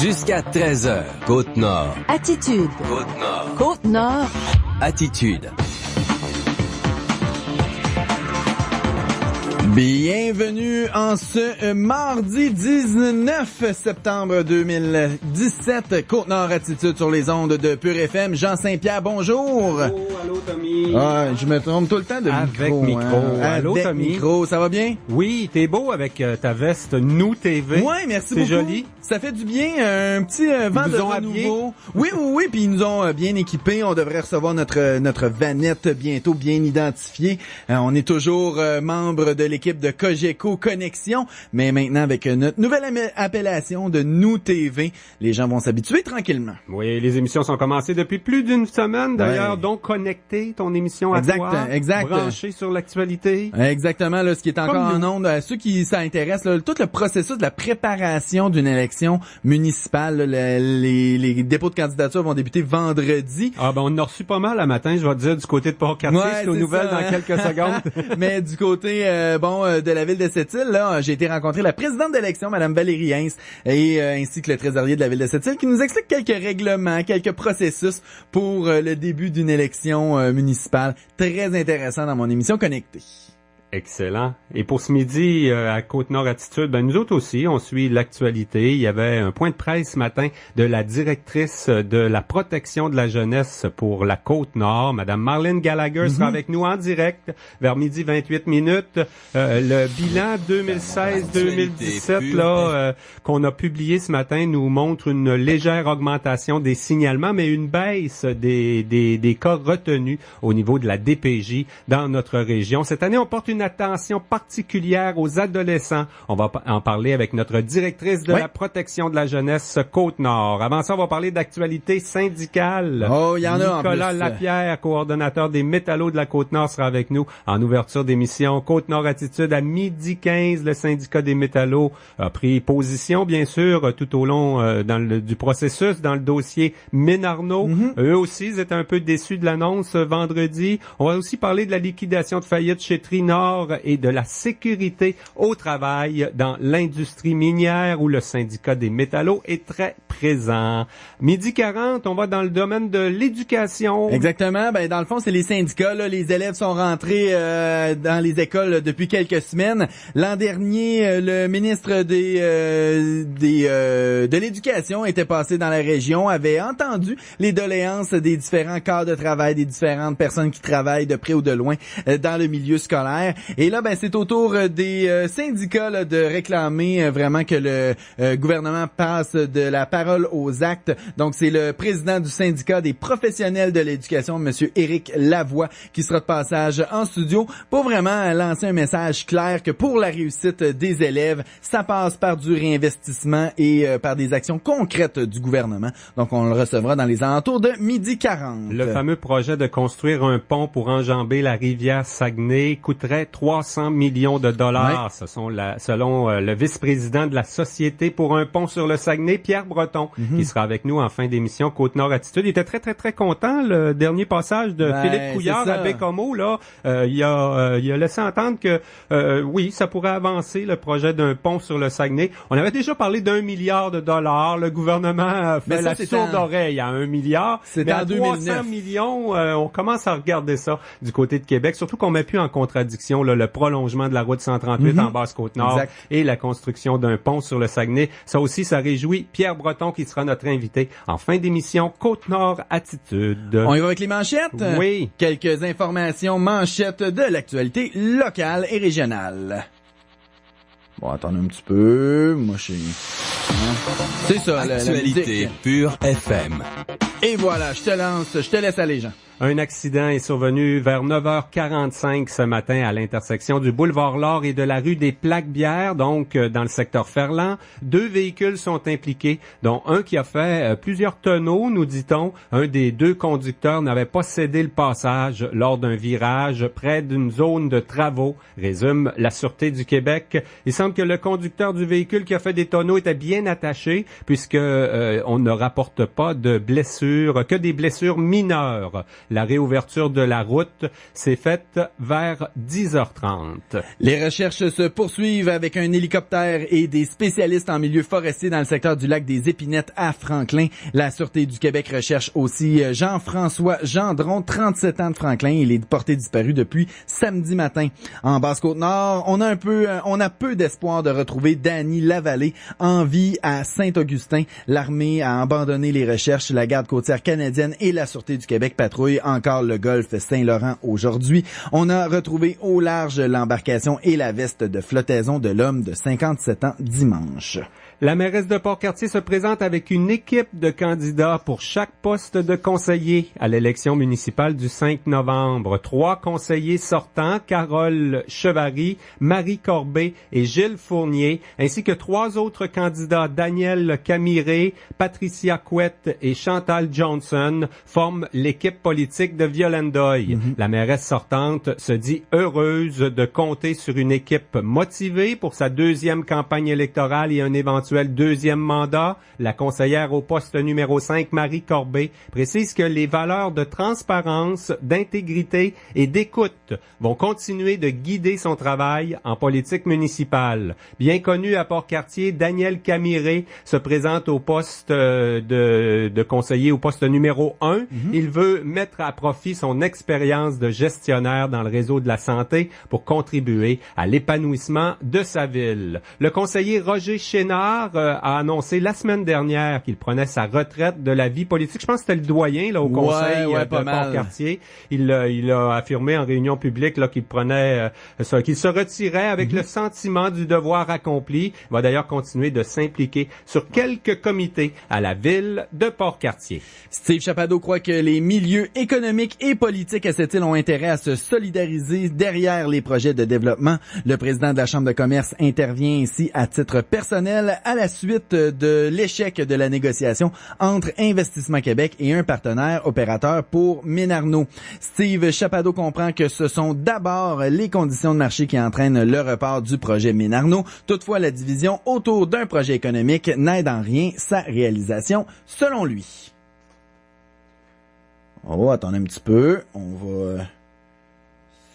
Jusqu'à 13h, Côte-Nord. Attitude. Côte-Nord. Côte-Nord. Attitude. Bienvenue en ce mardi 19 septembre 2017. Côte-Nord Attitude sur les ondes de Pure FM. Jean Saint-Pierre, bonjour. Allô Tommy. Ah, je me trompe tout le temps de avec micro. Hein. Allô avec Tommy. micro, ça va bien? Oui, t'es beau avec ta veste Nous TV. Ouais, merci beaucoup. C'est joli. Ça fait du bien, un petit vent de renouveau. Oui, puis ils nous ont bien équipés. On devrait recevoir notre vanette bientôt bien identifiée. On est toujours membre de l'équipe de Cogeco Connexion, mais maintenant avec notre nouvelle appellation de Nous TV, les gens vont s'habituer tranquillement. Oui, les émissions sont commencées depuis plus d'une semaine d'ailleurs, Ouais. donc connecter ton émission à toi, exact. brancher sur l'actualité. Exactement, là, ce qui est encore Comme en onde, ceux qui s'intéressent, là, tout le processus de la préparation d'une élection municipale, là, les dépôts de candidature vont débuter vendredi. Ah ben on en a reçu pas mal à matin, je vais te dire, du côté de Port-Cartier, c'est aux nouvelles dans quelques secondes. Mais du côté de la ville de Sept-Îles, là, j'ai été rencontrer la présidente d'élection, Madame Valérie Hintz, et ainsi que le trésorier de la ville de Sept-Îles, qui nous explique quelques règlements, quelques processus pour le début d'une élection municipale. Très intéressant dans mon émission Connectée. Excellent. Et pour ce midi, à Côte-Nord Attitude, ben nous autres aussi, on suit l'actualité. Il y avait un point de presse ce matin de la directrice de la protection de la jeunesse pour la Côte-Nord, Madame Marlène Gallagher, sera avec nous en direct vers midi 28 minutes. Le bilan 2016-2017 là qu'on a publié ce matin nous montre une légère augmentation des signalements, mais une baisse des cas retenus au niveau de la DPJ dans notre région. Cette année, on porte une attention particulière aux adolescents. On va en parler avec notre directrice de la protection de la jeunesse Côte-Nord. Avant ça, on va parler d'actualité syndicale. Oh, il y en a en plus. Nicolas Lapierre, coordonnateur des métallos de la Côte-Nord, sera avec nous en ouverture d'émission. Côte-Nord Attitude à midi 15. Le syndicat des métallos a pris position, bien sûr, tout au long du processus, dans le dossier Ménarneau. Eux aussi, ils étaient un peu déçus de l'annonce vendredi. On va aussi parler de la liquidation de faillite chez Trinor et de la sécurité au travail dans l'industrie minière où le syndicat des métallos est très présent. Midi 40, on va dans le domaine de l'éducation. Exactement. Ben dans le fond, c'est les syndicats. Là, les élèves sont rentrés dans les écoles depuis quelques semaines. L'an dernier, le ministre de l'éducation était passé dans la région, avait entendu les doléances des différents corps de travail, des différentes personnes qui travaillent de près ou de loin dans le milieu scolaire. Et là, ben c'est au tour des syndicats là, de réclamer vraiment que le gouvernement passe de la parole aux actes. Donc, c'est le président du syndicat des professionnels de l'éducation, Monsieur Éric Lavoie, qui sera de passage en studio pour vraiment lancer un message clair que pour la réussite des élèves, ça passe par du réinvestissement et par des actions concrètes du gouvernement. Donc, on le recevra dans les alentours de midi 40. Le fameux projet de construire un pont pour enjamber la rivière Saguenay coûterait 300 millions de dollars. Ouais. Ce sont selon le vice-président de la Société pour un pont sur le Saguenay, Pierre Breton, qui sera avec nous en fin d'émission Côte-Nord Attitude. Il était très, très, très content. Le dernier passage de Philippe Couillard à Bécomo, là, il a laissé entendre que oui, ça pourrait avancer le projet d'un pont sur le Saguenay. On avait déjà parlé d'1 milliard de dollars. Le gouvernement fait la sourde oreille à 1 milliard. C'est mais en à 2009. 300 millions, on commence à regarder ça du côté de Québec. Surtout qu'on met plus en contradiction là, le prolongement de la route 138 en Basse-Côte-Nord et la construction d'un pont sur le Saguenay. Ça aussi, ça réjouit Pierre Breton qui sera notre invité en fin d'émission Côte-Nord Attitude. On y va avec les manchettes? Oui. Quelques informations manchettes de l'actualité locale et régionale. Bon, attendez un petit peu. Moi, je suis... C'est ça, la Actualité Pure FM. Et voilà, je te laisse aller, Jean. Un accident est survenu vers 9h45 ce matin à l'intersection du boulevard L'Or et de la rue des Plaques-Bières, donc dans le secteur Ferland. 2 véhicules sont impliqués, dont un qui a fait plusieurs tonneaux, nous dit-on. Un des 2 conducteurs n'avait pas cédé le passage lors d'un virage près d'une zone de travaux, résume la Sûreté du Québec. Il semble que le conducteur du véhicule qui a fait des tonneaux était bien attaché, puisque on ne rapporte pas de blessures, que des blessures mineures. La réouverture de la route s'est faite vers 10h30. Les recherches se poursuivent avec un hélicoptère et des spécialistes en milieu forestier dans le secteur du lac des Épinettes à Franklin. La Sûreté du Québec recherche aussi Jean-François Gendron, 37 ans de Franklin. Il est porté disparu depuis samedi matin. En Basse-Côte-Nord, on a peu d'espoir de retrouver Danny Lavallée en vie à Saint-Augustin. L'armée a abandonné les recherches. La garde côtière canadienne et la Sûreté du Québec patrouillent encore le golfe Saint-Laurent aujourd'hui. On a retrouvé au large l'embarcation et la veste de flottaison de l'homme de 57 ans dimanche. La mairesse de Port-Cartier se présente avec une équipe de candidats pour chaque poste de conseiller à l'élection municipale du 5 novembre. 3 conseillers sortants, Carole Chevary, Marie Corbet et Gilles Fournier, ainsi que 3 autres candidats, Daniel Camiré, Patricia Couette et Chantal Johnson, forment l'équipe politique de Violent-Deuil. La mairesse sortante se dit heureuse de compter sur une équipe motivée pour sa 2e campagne électorale et un éventuel deuxième mandat. La conseillère au poste numéro 5, Marie Corbet, précise que les valeurs de transparence, d'intégrité et d'écoute vont continuer de guider son travail en politique municipale. Bien connu à Port-Cartier, Daniel Camiré se présente au poste de conseiller au poste numéro 1. Il veut mettre à profit son expérience de gestionnaire dans le réseau de la santé pour contribuer à l'épanouissement de sa ville. Le conseiller Roger Chénard a annoncé la semaine dernière qu'il prenait sa retraite de la vie politique. Je pense que c'était le doyen là au conseil de Port-Cartier. Il a affirmé en réunion publique là qu'il prenait qu'il se retirait avec le sentiment du devoir accompli. Il va d'ailleurs continuer de s'impliquer sur quelques comités à la ville de Port-Cartier. Steve Chapado croit que les milieux économiques et politiques à cette île ont intérêt à se solidariser derrière les projets de développement. Le président de la Chambre de commerce intervient ici à titre personnel à la suite de l'échec de la négociation entre Investissement Québec et un partenaire opérateur pour Ménarneau. Steve Chapado comprend que ce sont d'abord les conditions de marché qui entraînent le report du projet Ménarneau. Toutefois, la division autour d'un projet économique n'aide en rien sa réalisation, selon lui. On va attendre un petit peu. On va...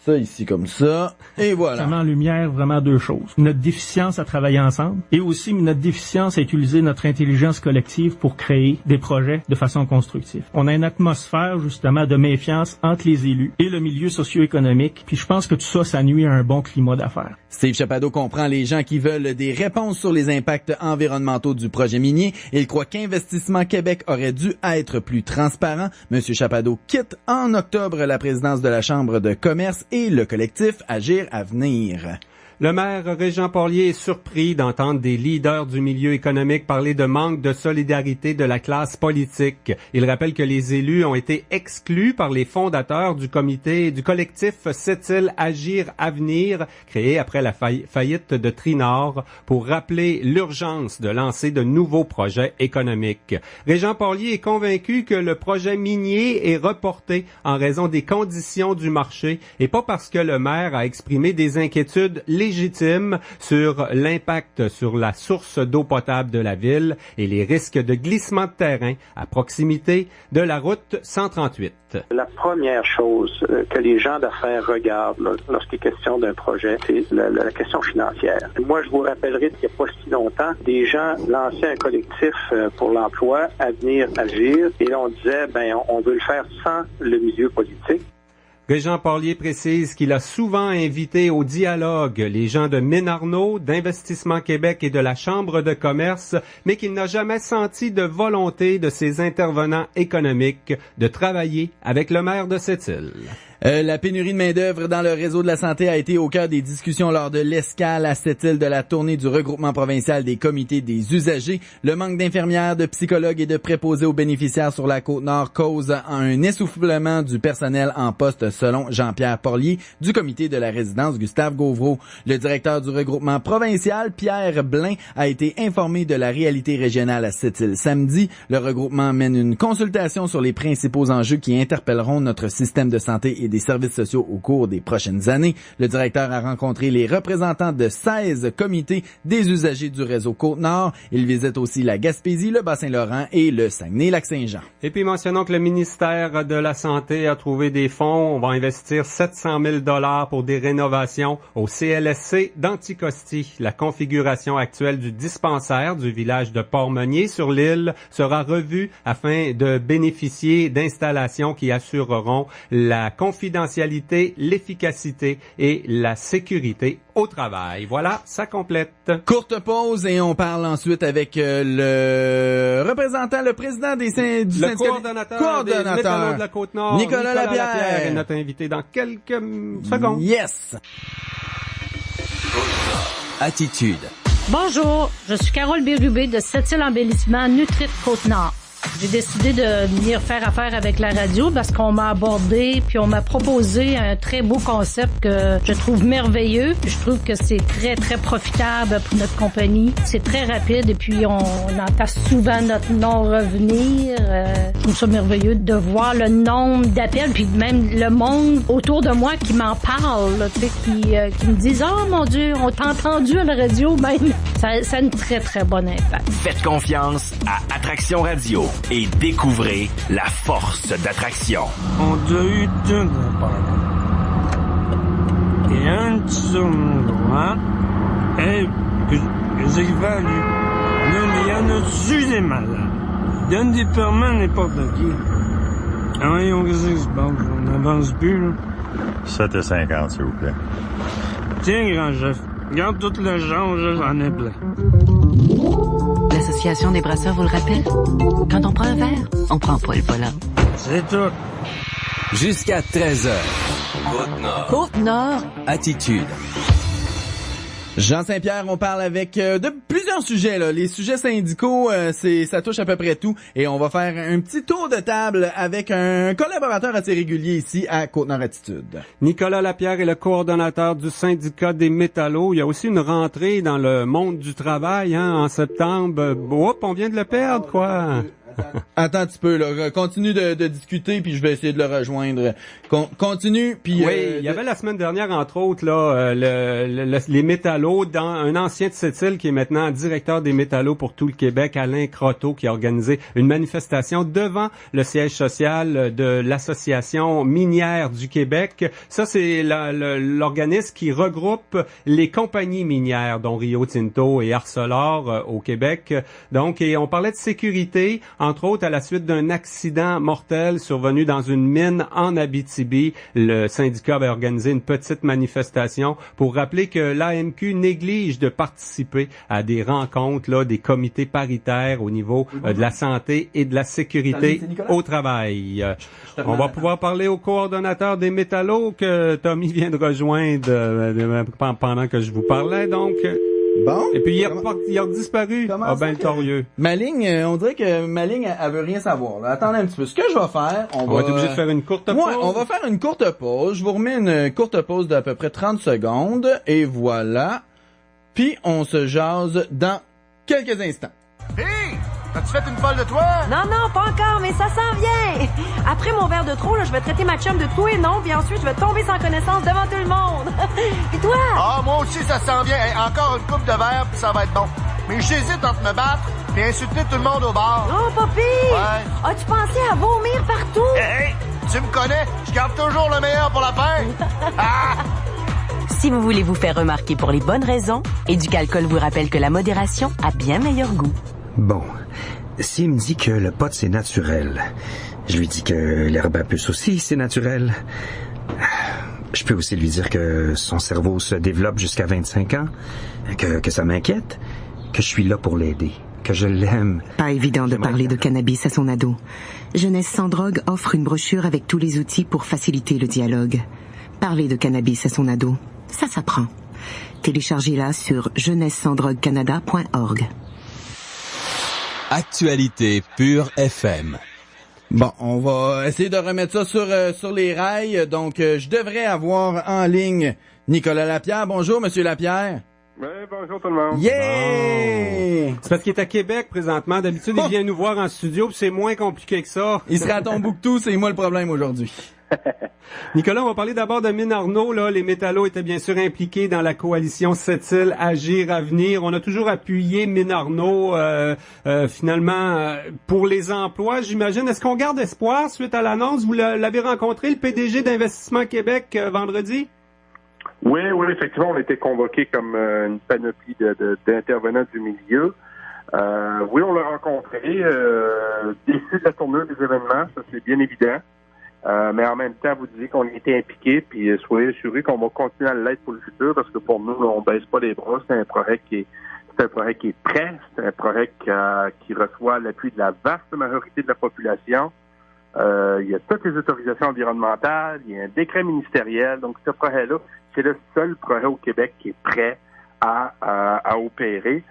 ça ici comme ça, et voilà. Ça met en lumière vraiment 2 choses. Notre déficience à travailler ensemble et aussi notre déficience à utiliser notre intelligence collective pour créer des projets de façon constructive. On a une atmosphère justement de méfiance entre les élus et le milieu socio-économique, puis je pense que tout ça, ça nuit à un bon climat d'affaires. Steve Chapado comprend les gens qui veulent des réponses sur les impacts environnementaux du projet minier. Il croit qu'Investissement Québec aurait dû être plus transparent. Monsieur Chapado quitte en octobre la présidence de la Chambre de commerce et le collectif Agir à venir. Le maire Régent Porlier est surpris d'entendre des leaders du milieu économique parler de manque de solidarité de la classe politique. Il rappelle que les élus ont été exclus par les fondateurs du collectif Sept-Îles Agir à venir, créé après la faillite de Trinor, pour rappeler l'urgence de lancer de nouveaux projets économiques. Régent Porlier est convaincu que le projet minier est reporté en raison des conditions du marché et pas parce que le maire a exprimé des inquiétudes légitimes sur l'impact sur la source d'eau potable de la ville et les risques de glissement de terrain à proximité de la route 138. La première chose que les gens d'affaires regardent lorsqu'il est question d'un projet, c'est la question financière. Moi, je vous rappellerai qu'il n'y a pas si longtemps, des gens lançaient un collectif pour l'emploi, Avenir Agir, et là, on disait, on veut le faire sans le milieu politique. Régent Porlier précise qu'il a souvent invité au dialogue les gens de Ménarneau, d'Investissement Québec et de la Chambre de commerce, mais qu'il n'a jamais senti de volonté de ces intervenants économiques de travailler avec le maire de cette île. La pénurie de main-d'œuvre dans le réseau de la santé a été au cœur des discussions lors de l'escale à cette île de la tournée du regroupement provincial des comités des usagers. Le manque d'infirmières, de psychologues et de préposés aux bénéficiaires sur la Côte-Nord cause un essoufflement du personnel en poste, selon Jean-Pierre Porlier du comité de la résidence Gustave Gauvreau. Le directeur du regroupement provincial, Pierre Blain, a été informé de la réalité régionale à cette île samedi. Le regroupement mène une consultation sur les principaux enjeux qui interpelleront notre système de santé et des services sociaux au cours des prochaines années. Le directeur a rencontré les représentants de 16 comités des usagers du réseau Côte-Nord. Il visite aussi la Gaspésie, le Bas-Saint-Laurent et le Saguenay-Lac-Saint-Jean. Et puis mentionnons que le ministère de la Santé a trouvé des fonds. On va investir 700 000 $ pour des rénovations au CLSC d'Anticosti. La configuration actuelle du dispensaire du village de Port-Meunier sur l'île sera revue afin de bénéficier d'installations qui assureront la confidentialité, l'efficacité et la sécurité au travail. Voilà, ça complète. Courte pause et on parle ensuite avec le représentant, le président du syndicat. Coordonnateur des métallos de la Côte-Nord, Nicolas Lapierre est notre invité dans quelques secondes. Yes! Attitude. Bonjour, je suis Carole Bérubé de Sept-Îles Embellissement Nutrit Côte-Nord. J'ai décidé de venir faire affaire avec la radio parce qu'on m'a abordé puis on m'a proposé un très beau concept que je trouve merveilleux. Je trouve que c'est très, très profitable pour notre compagnie. C'est très rapide et puis on entend souvent notre nom revenir. Je trouve ça merveilleux de voir le nombre d'appels puis même le monde autour de moi qui m'en parle, là, tu sais, qui me disent « Oh mon Dieu, on t'a entendu à la radio même. » Ça a une très, très bonne impact. Faites confiance à Attraction Radio et découvrez la force d'attraction. On a eu deux et un petit endroit et que j'ai valu. Non, mais il y en a-tu des malades? Ils donnent des permis à n'importe qui. Ah oui, on qu'est-ce qui se passe? On n'avance plus, là. 7,50, s'il vous plaît. Tiens, grand chef, garde toute le genre, j'en ai plein. L'Association des brasseurs vous le rappelle? Quand on prend un verre, on prend pas le volant. C'est tout. Jusqu'à 13h. Côte-Nord. Côte-Nord. Attitude. Jean Saint-Pierre, on parle avec de plusieurs sujets là. Les sujets syndicaux, ça touche à peu près tout. Et on va faire un petit tour de table avec un collaborateur assez régulier ici à Côte-Nord Attitude. Nicolas Lapierre est le coordonnateur du syndicat des métallos. Il y a aussi une rentrée dans le monde du travail en septembre. Hop, on vient de le perdre, quoi. Attends un petit peu, là. Continue de discuter, puis je vais essayer de le rejoindre. Continue, puis... Oui, il y avait la semaine dernière, entre autres, là, les métallos, dans un ancien de Sept-Îles qui est maintenant directeur des métallos pour tout le Québec, Alain Croteau, qui a organisé une manifestation devant le siège social de l'Association minière du Québec. Ça, c'est l'organisme qui regroupe les compagnies minières, dont Rio Tinto et Arcelor au Québec. Donc, et on parlait de sécurité, entre autres à la suite d'un accident mortel survenu dans une mine en Abitibi. Le syndicat avait organisé une petite manifestation pour rappeler que l'AMQ néglige de participer à des rencontres, là, des comités paritaires au niveau de la santé et de la sécurité au travail. On va pouvoir parler au coordonnateur des métallos que Tommy vient de rejoindre pendant que je vous parlais, donc... Bon. Et puis il a disparu. Ah ben torieux. Ma ligne, on dirait que ma ligne, elle veut rien savoir. Là. Attendez un petit peu. Ce que je vais faire, on va être obligé de faire une courte pause. Ouais, on va faire une courte pause. Je vous remets une courte pause d'à peu près 30 secondes. Et voilà. Puis on se jase dans quelques instants. Hey! As-tu fait une folle de toi? Non, pas encore, mais ça s'en vient! Après mon verre de trop, là, je vais traiter ma chum de tout et non, puis ensuite, je vais tomber sans connaissance devant tout le monde. Et toi? Ah, moi aussi, ça s'en vient. Hey, encore une coupe de verre, puis ça va être bon. Mais j'hésite entre me battre et insulter tout le monde au bar. Oh, papy! Ouais. As-tu pensé à vomir partout? Hey, tu me connais, je garde toujours le meilleur pour la fin. Ah! Si vous voulez vous faire remarquer pour les bonnes raisons, Éducalcool vous rappelle que la modération a bien meilleur goût. Bon, s'il me dit que le pot c'est naturel, je lui dis que l'herbe à puce aussi c'est naturel. Je peux aussi lui dire que son cerveau se développe jusqu'à 25 ans, que ça m'inquiète, que je suis là pour l'aider, que je l'aime. Pas évident de parler de cannabis à son ado. Jeunesse sans drogue offre une brochure avec tous les outils pour faciliter le dialogue. Parler de cannabis à son ado, ça s'apprend. Téléchargez-la sur jeunessessandsdroguecanada.org. Actualité pure FM. Bon, on va essayer de remettre ça sur les rails. Donc, je devrais avoir en ligne Nicolas Lapierre. Bonjour, Monsieur Lapierre. Oui, bonjour tout le monde. Yeah! C'est parce qu'il est à Québec présentement. D'habitude, il vient nous voir en studio, puis c'est moins compliqué que ça. Il serait à Tombouctou, c'est moi le problème aujourd'hui. Nicolas, on va parler d'abord de Mine Arnaud. Là, les métallos étaient bien sûr impliqués dans la coalition Sept-Îles Agir Avenir. On a toujours appuyé Mine Arnaud, finalement, pour les emplois, j'imagine. Est-ce qu'on garde espoir suite à l'annonce? Vous l'avez rencontré, le PDG d'Investissement Québec, vendredi? Oui, effectivement, on était convoqués comme une panoplie d'intervenants du milieu. Oui, on l'a rencontré, déçu de la tournure des événements, ça c'est bien évident. Mais en même temps, vous disiez qu'on était impliqués, puis soyez assurés qu'on va continuer à l'être pour le futur, parce que pour nous, on baisse pas les bras. C'est un projet qui est prêt, c'est un projet qui reçoit l'appui de la vaste majorité de la population. Il y a toutes les autorisations environnementales, il y a un décret ministériel. Donc, ce projet-là, c'est le seul projet au Québec qui est prêt à opérer.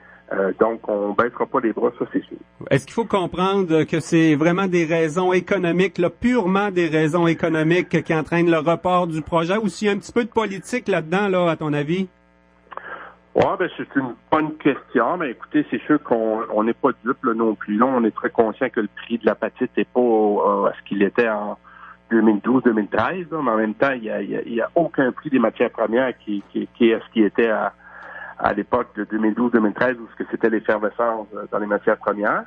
Donc, on baissera pas les bras, ça c'est sûr. Est-ce qu'il faut comprendre que c'est vraiment des raisons économiques, là, purement des raisons économiques qui entraînent le report du projet, ou s'il y a un petit peu de politique là-dedans, là, à ton avis? Ouais, c'est une bonne question. Mais écoutez, c'est sûr qu'on n'est pas dupe là, non plus. Là, on est très conscient que le prix de l'apatite n'est pas à ce qu'il était en 2012-2013. Mais en même temps, il y a aucun prix des matières premières qui est à ce qui était à l'époque de 2012-2013 où c'était l'effervescence dans les matières premières.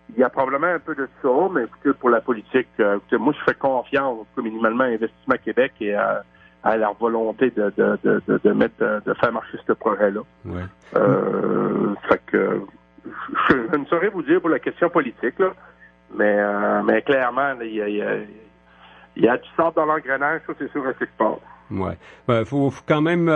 Il y a probablement un peu de ça, mais écoutez, pour la politique, moi, je fais confiance, minimalement, à Investissement Québec et à leur volonté de faire marcher ce projet-là. Ouais. Fait que je ne saurais vous dire pour la question politique, là, mais clairement, il y a du sable dans l'engrenage, ça c'est sûr, à quelque part. Ouais. Faut quand même,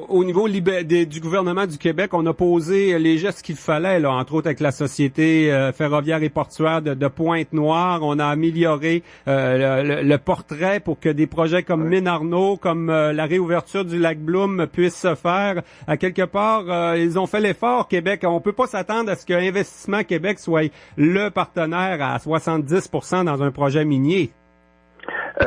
au niveau du gouvernement du Québec, on a posé les gestes qu'il fallait, là, entre autres avec la société ferroviaire et portuaire de Pointe-Noire. On a amélioré le portrait pour que des projets comme Mine Arnaud, comme la réouverture du lac Bloom puissent se faire. À quelque part, ils ont fait l'effort, Québec. On peut pas s'attendre à ce que Investissement Québec soit le partenaire à 70% dans un projet minier.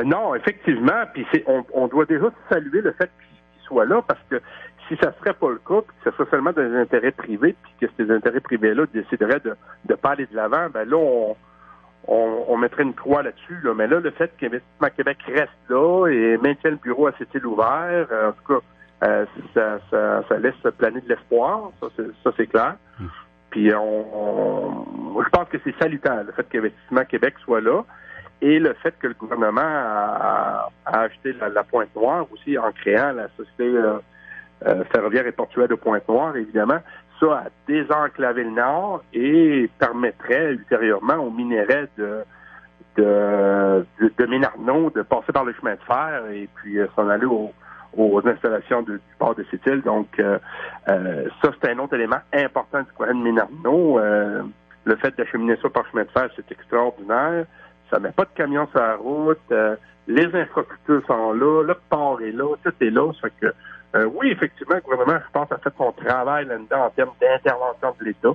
Non, effectivement, puis on doit déjà saluer le fait qu'il soit là, parce que si ça serait pas le cas, puis que ce serait seulement des intérêts privés, puis que ces intérêts privés-là décideraient de pas aller de l'avant, ben là, on mettrait une croix là-dessus. Là. Mais là, le fait qu'Investissement Québec reste là et maintient le bureau à Sept-Îles ouvert, en tout cas, ça laisse planer de l'espoir, ça c'est clair. Puis je pense que c'est salutaire, le fait qu'Investissement Québec soit là. Et le fait que le gouvernement a acheté la Pointe-Noire aussi en créant la Société ferroviaire et portuaire de Pointe-Noire, évidemment, ça a désenclavé le Nord et permettrait ultérieurement aux minéraux de Mine Arnaud de passer par le chemin de fer et puis s'en aller aux installations du port de Sept-Îles. Donc, ça, c'est un autre élément important du projet de Mine Arnaud. Le fait d'acheminer ça par chemin de fer, c'est extraordinaire. Ça met pas de camions sur la route, les infrastructures sont là, le port est là, tout est là. Ça fait que, oui, effectivement, le gouvernement, je pense, a fait son travail là-dedans en termes d'intervention de l'État.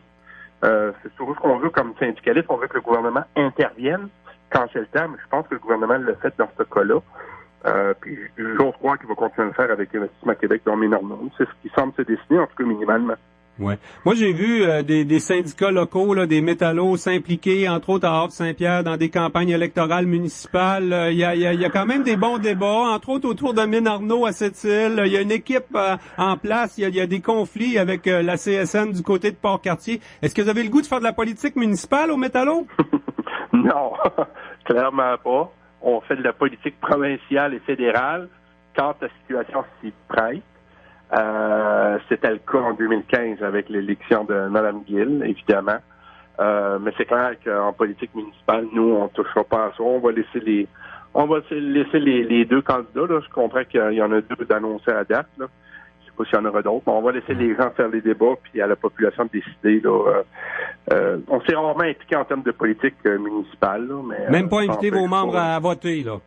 C'est surtout ce qu'on veut comme syndicaliste, on veut que le gouvernement intervienne quand c'est le temps, mais je pense que le gouvernement l'a fait dans ce cas-là. Puis j'ose croire qu'il va continuer à le faire avec Investissement Québec dans Mine Arnaud. C'est ce qui semble se dessiner, en tout cas minimalement. Ouais. Moi, j'ai vu des syndicats locaux, là, des métallos s'impliquer, entre autres à Havre-Saint-Pierre, dans des campagnes électorales municipales. Il y a quand même des bons débats, entre autres autour de Mine Arnaud à Sept-Îles. Il y a une équipe en place. Il y a des conflits avec la CSN du côté de Port-Cartier. Est-ce que vous avez le goût de faire de la politique municipale aux métallos? Non, clairement pas. On fait de la politique provinciale et fédérale quand la situation s'y prête. C'était le cas en 2015 avec l'élection de Mme Gill, évidemment. Mais c'est clair qu'en politique municipale, nous, on ne touchera pas à ça. On va laisser les deux candidats. Là. Je comprends qu'il y en a deux d'annoncer à date. Là. Je sais pas s'il y en aura d'autres, mais on va laisser les gens faire les débats puis à la population de décider. Là. On s'est rarement impliqué en termes de politique municipale. Là, mais, même pas inviter vos membres à voter, là.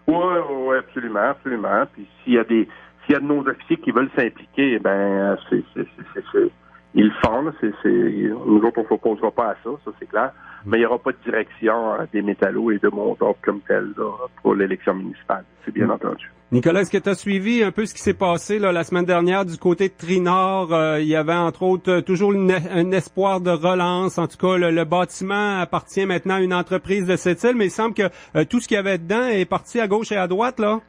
Oui, absolument. Puis s'il y a de nos officiers qui veulent s'impliquer, ben ils le font. Là, nous autres, on ne s'opposera pas à ça c'est clair. Mais il n'y aura pas de direction des métallos et de Montauban comme tel là, pour l'élection municipale. C'est bien entendu. Nicolas, est-ce que tu as suivi un peu ce qui s'est passé là, la semaine dernière du côté de Trinord? Il y avait entre autres toujours un espoir de relance. En tout cas, le bâtiment appartient maintenant à une entreprise de cette île, mais il semble que tout ce qu'il y avait dedans est parti à gauche et à droite, là.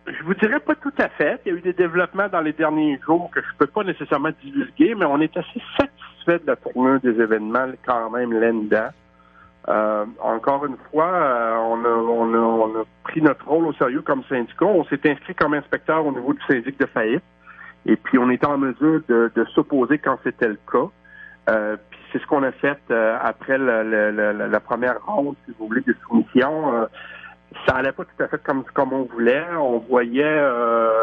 Je vous dirais pas tout à fait. Il y a eu des développements dans les derniers jours que je peux pas nécessairement divulguer, mais on est assez satisfait de la tournure des événements quand même là-dedans. Encore une fois, on a pris notre rôle au sérieux comme syndicat. On s'est inscrit comme inspecteur au niveau du syndic de faillite. Et puis, on était en mesure de s'opposer quand c'était le cas. Puis, c'est ce qu'on a fait après la première ronde, si vous voulez, de soumission. Ça allait pas tout à fait comme on voulait. On voyait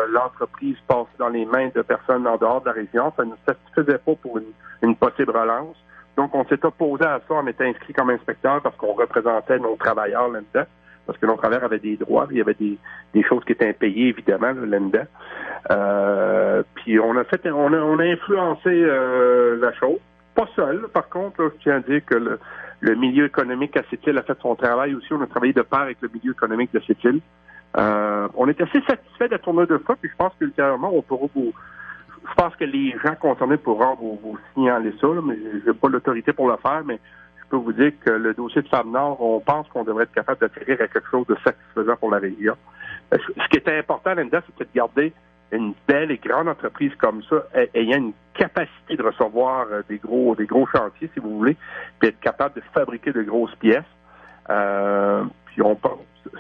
l'entreprise passer dans les mains de personnes en dehors de la région. Ça ne nous satisfaisait pas pour une possible relance. Donc, on s'est opposé à ça en étant inscrit comme inspecteur parce qu'on représentait nos travailleurs là-dedans. Parce que nos travailleurs avaient des droits, il y avait des choses qui étaient impayées, évidemment, là-dedans. Puis on a influencé la chose. Pas seul, par contre, là, je tiens à dire que le milieu économique à cette île a fait son travail aussi. On a travaillé de pair avec le milieu économique de cette île. On est assez satisfait de la tournure de ça, puis je pense qu'ultérieurement, on pourra je pense que les gens concernés pourront vous signaler ça, là, mais j'ai pas l'autorité pour le faire, mais je peux vous dire que le dossier de Femmes Nord, on pense qu'on devrait être capable d'atterrir à quelque chose de satisfaisant pour la région. Ce qui était important là-dedans, c'était de garder une belle et grande entreprise comme ça, ayant une capacité de recevoir des gros chantiers, si vous voulez, puis être capable de fabriquer de grosses pièces. Puis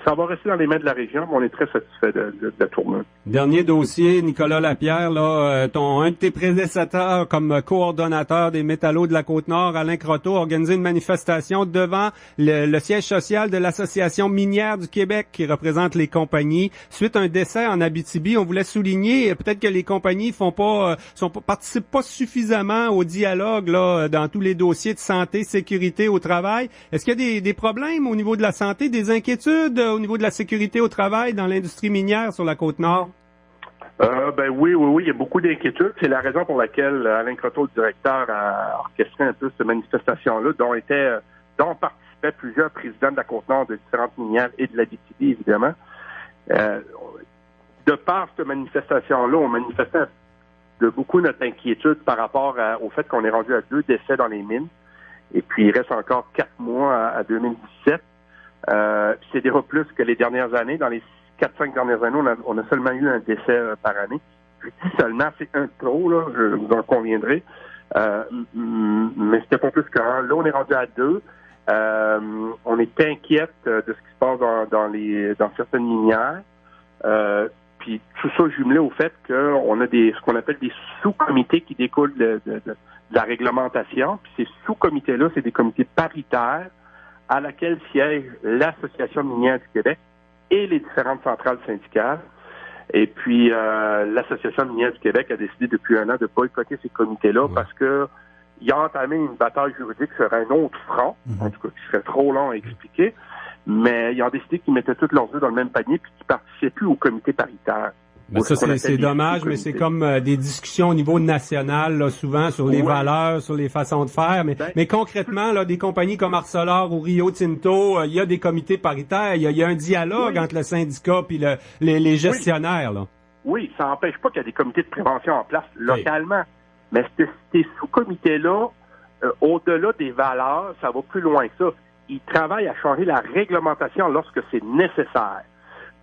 ça va rester dans les mains de la région, mais on est très satisfait de la tournure. Dernier dossier, Nicolas Lapierre, là, un de tes prédécesseurs comme coordonnateur des métallos de la Côte-Nord, Alain Croteau, a organisé une manifestation devant le siège social de l'Association minière du Québec qui représente les compagnies. Suite à un décès en Abitibi, on voulait souligner peut-être que les compagnies participent pas suffisamment au dialogue là dans tous les dossiers de santé, sécurité au travail. Est-ce qu'il y a des problèmes au niveau de la santé, des inquiétudes au niveau de la sécurité au travail dans l'industrie minière sur la Côte-Nord? Oui, il y a beaucoup d'inquiétudes. C'est la raison pour laquelle Alain Croteau, le directeur, a orchestré un peu cette manifestation-là, dont participaient plusieurs présidents de la Côte-Nord de différentes minières et de l'Abitibi, évidemment. De par cette manifestation-là, on manifestait de beaucoup notre inquiétude par rapport au fait qu'on est rendu à 2 décès dans les mines. Et puis, il reste encore 4 mois à 2017. C'est déjà plus que les dernières années. Dans les 4-5 dernières années, on a seulement eu un décès par année. Je dis seulement, c'est un trop, là, je vous en conviendrai. Mais c'était pas plus qu'un. Là, on est rendu à 2. On est inquiète de ce qui se passe dans certaines minières. Puis tout ça jumelé au fait qu'on a ce qu'on appelle des sous-comités qui découlent de la réglementation. Puis ces sous-comités-là, c'est des comités paritaires à laquelle siège l'Association minière du Québec et les différentes centrales syndicales. Et puis, l'Association minière du Québec a décidé depuis un an de boycotter ces comités-là parce que il a entamé une bataille juridique sur un autre front, en tout cas qui serait trop long à expliquer, mais ils ont décidé qu'ils mettaient tous leurs œufs dans le même panier puis qu'ils ne participaient plus au comité paritaire. Ben ça, c'est dommage, mais c'est comme des discussions au niveau national, là, souvent, sur les valeurs, sur les façons de faire. Mais concrètement, là, des compagnies comme Arcelor ou Rio Tinto, il y a des comités paritaires, il y a un dialogue entre le syndicat et les gestionnaires. Là. Oui, ça n'empêche pas qu'il y a des comités de prévention en place localement. Mais ces sous-comités-là, au-delà des valeurs, ça va plus loin que ça. Ils travaillent à changer la réglementation lorsque c'est nécessaire.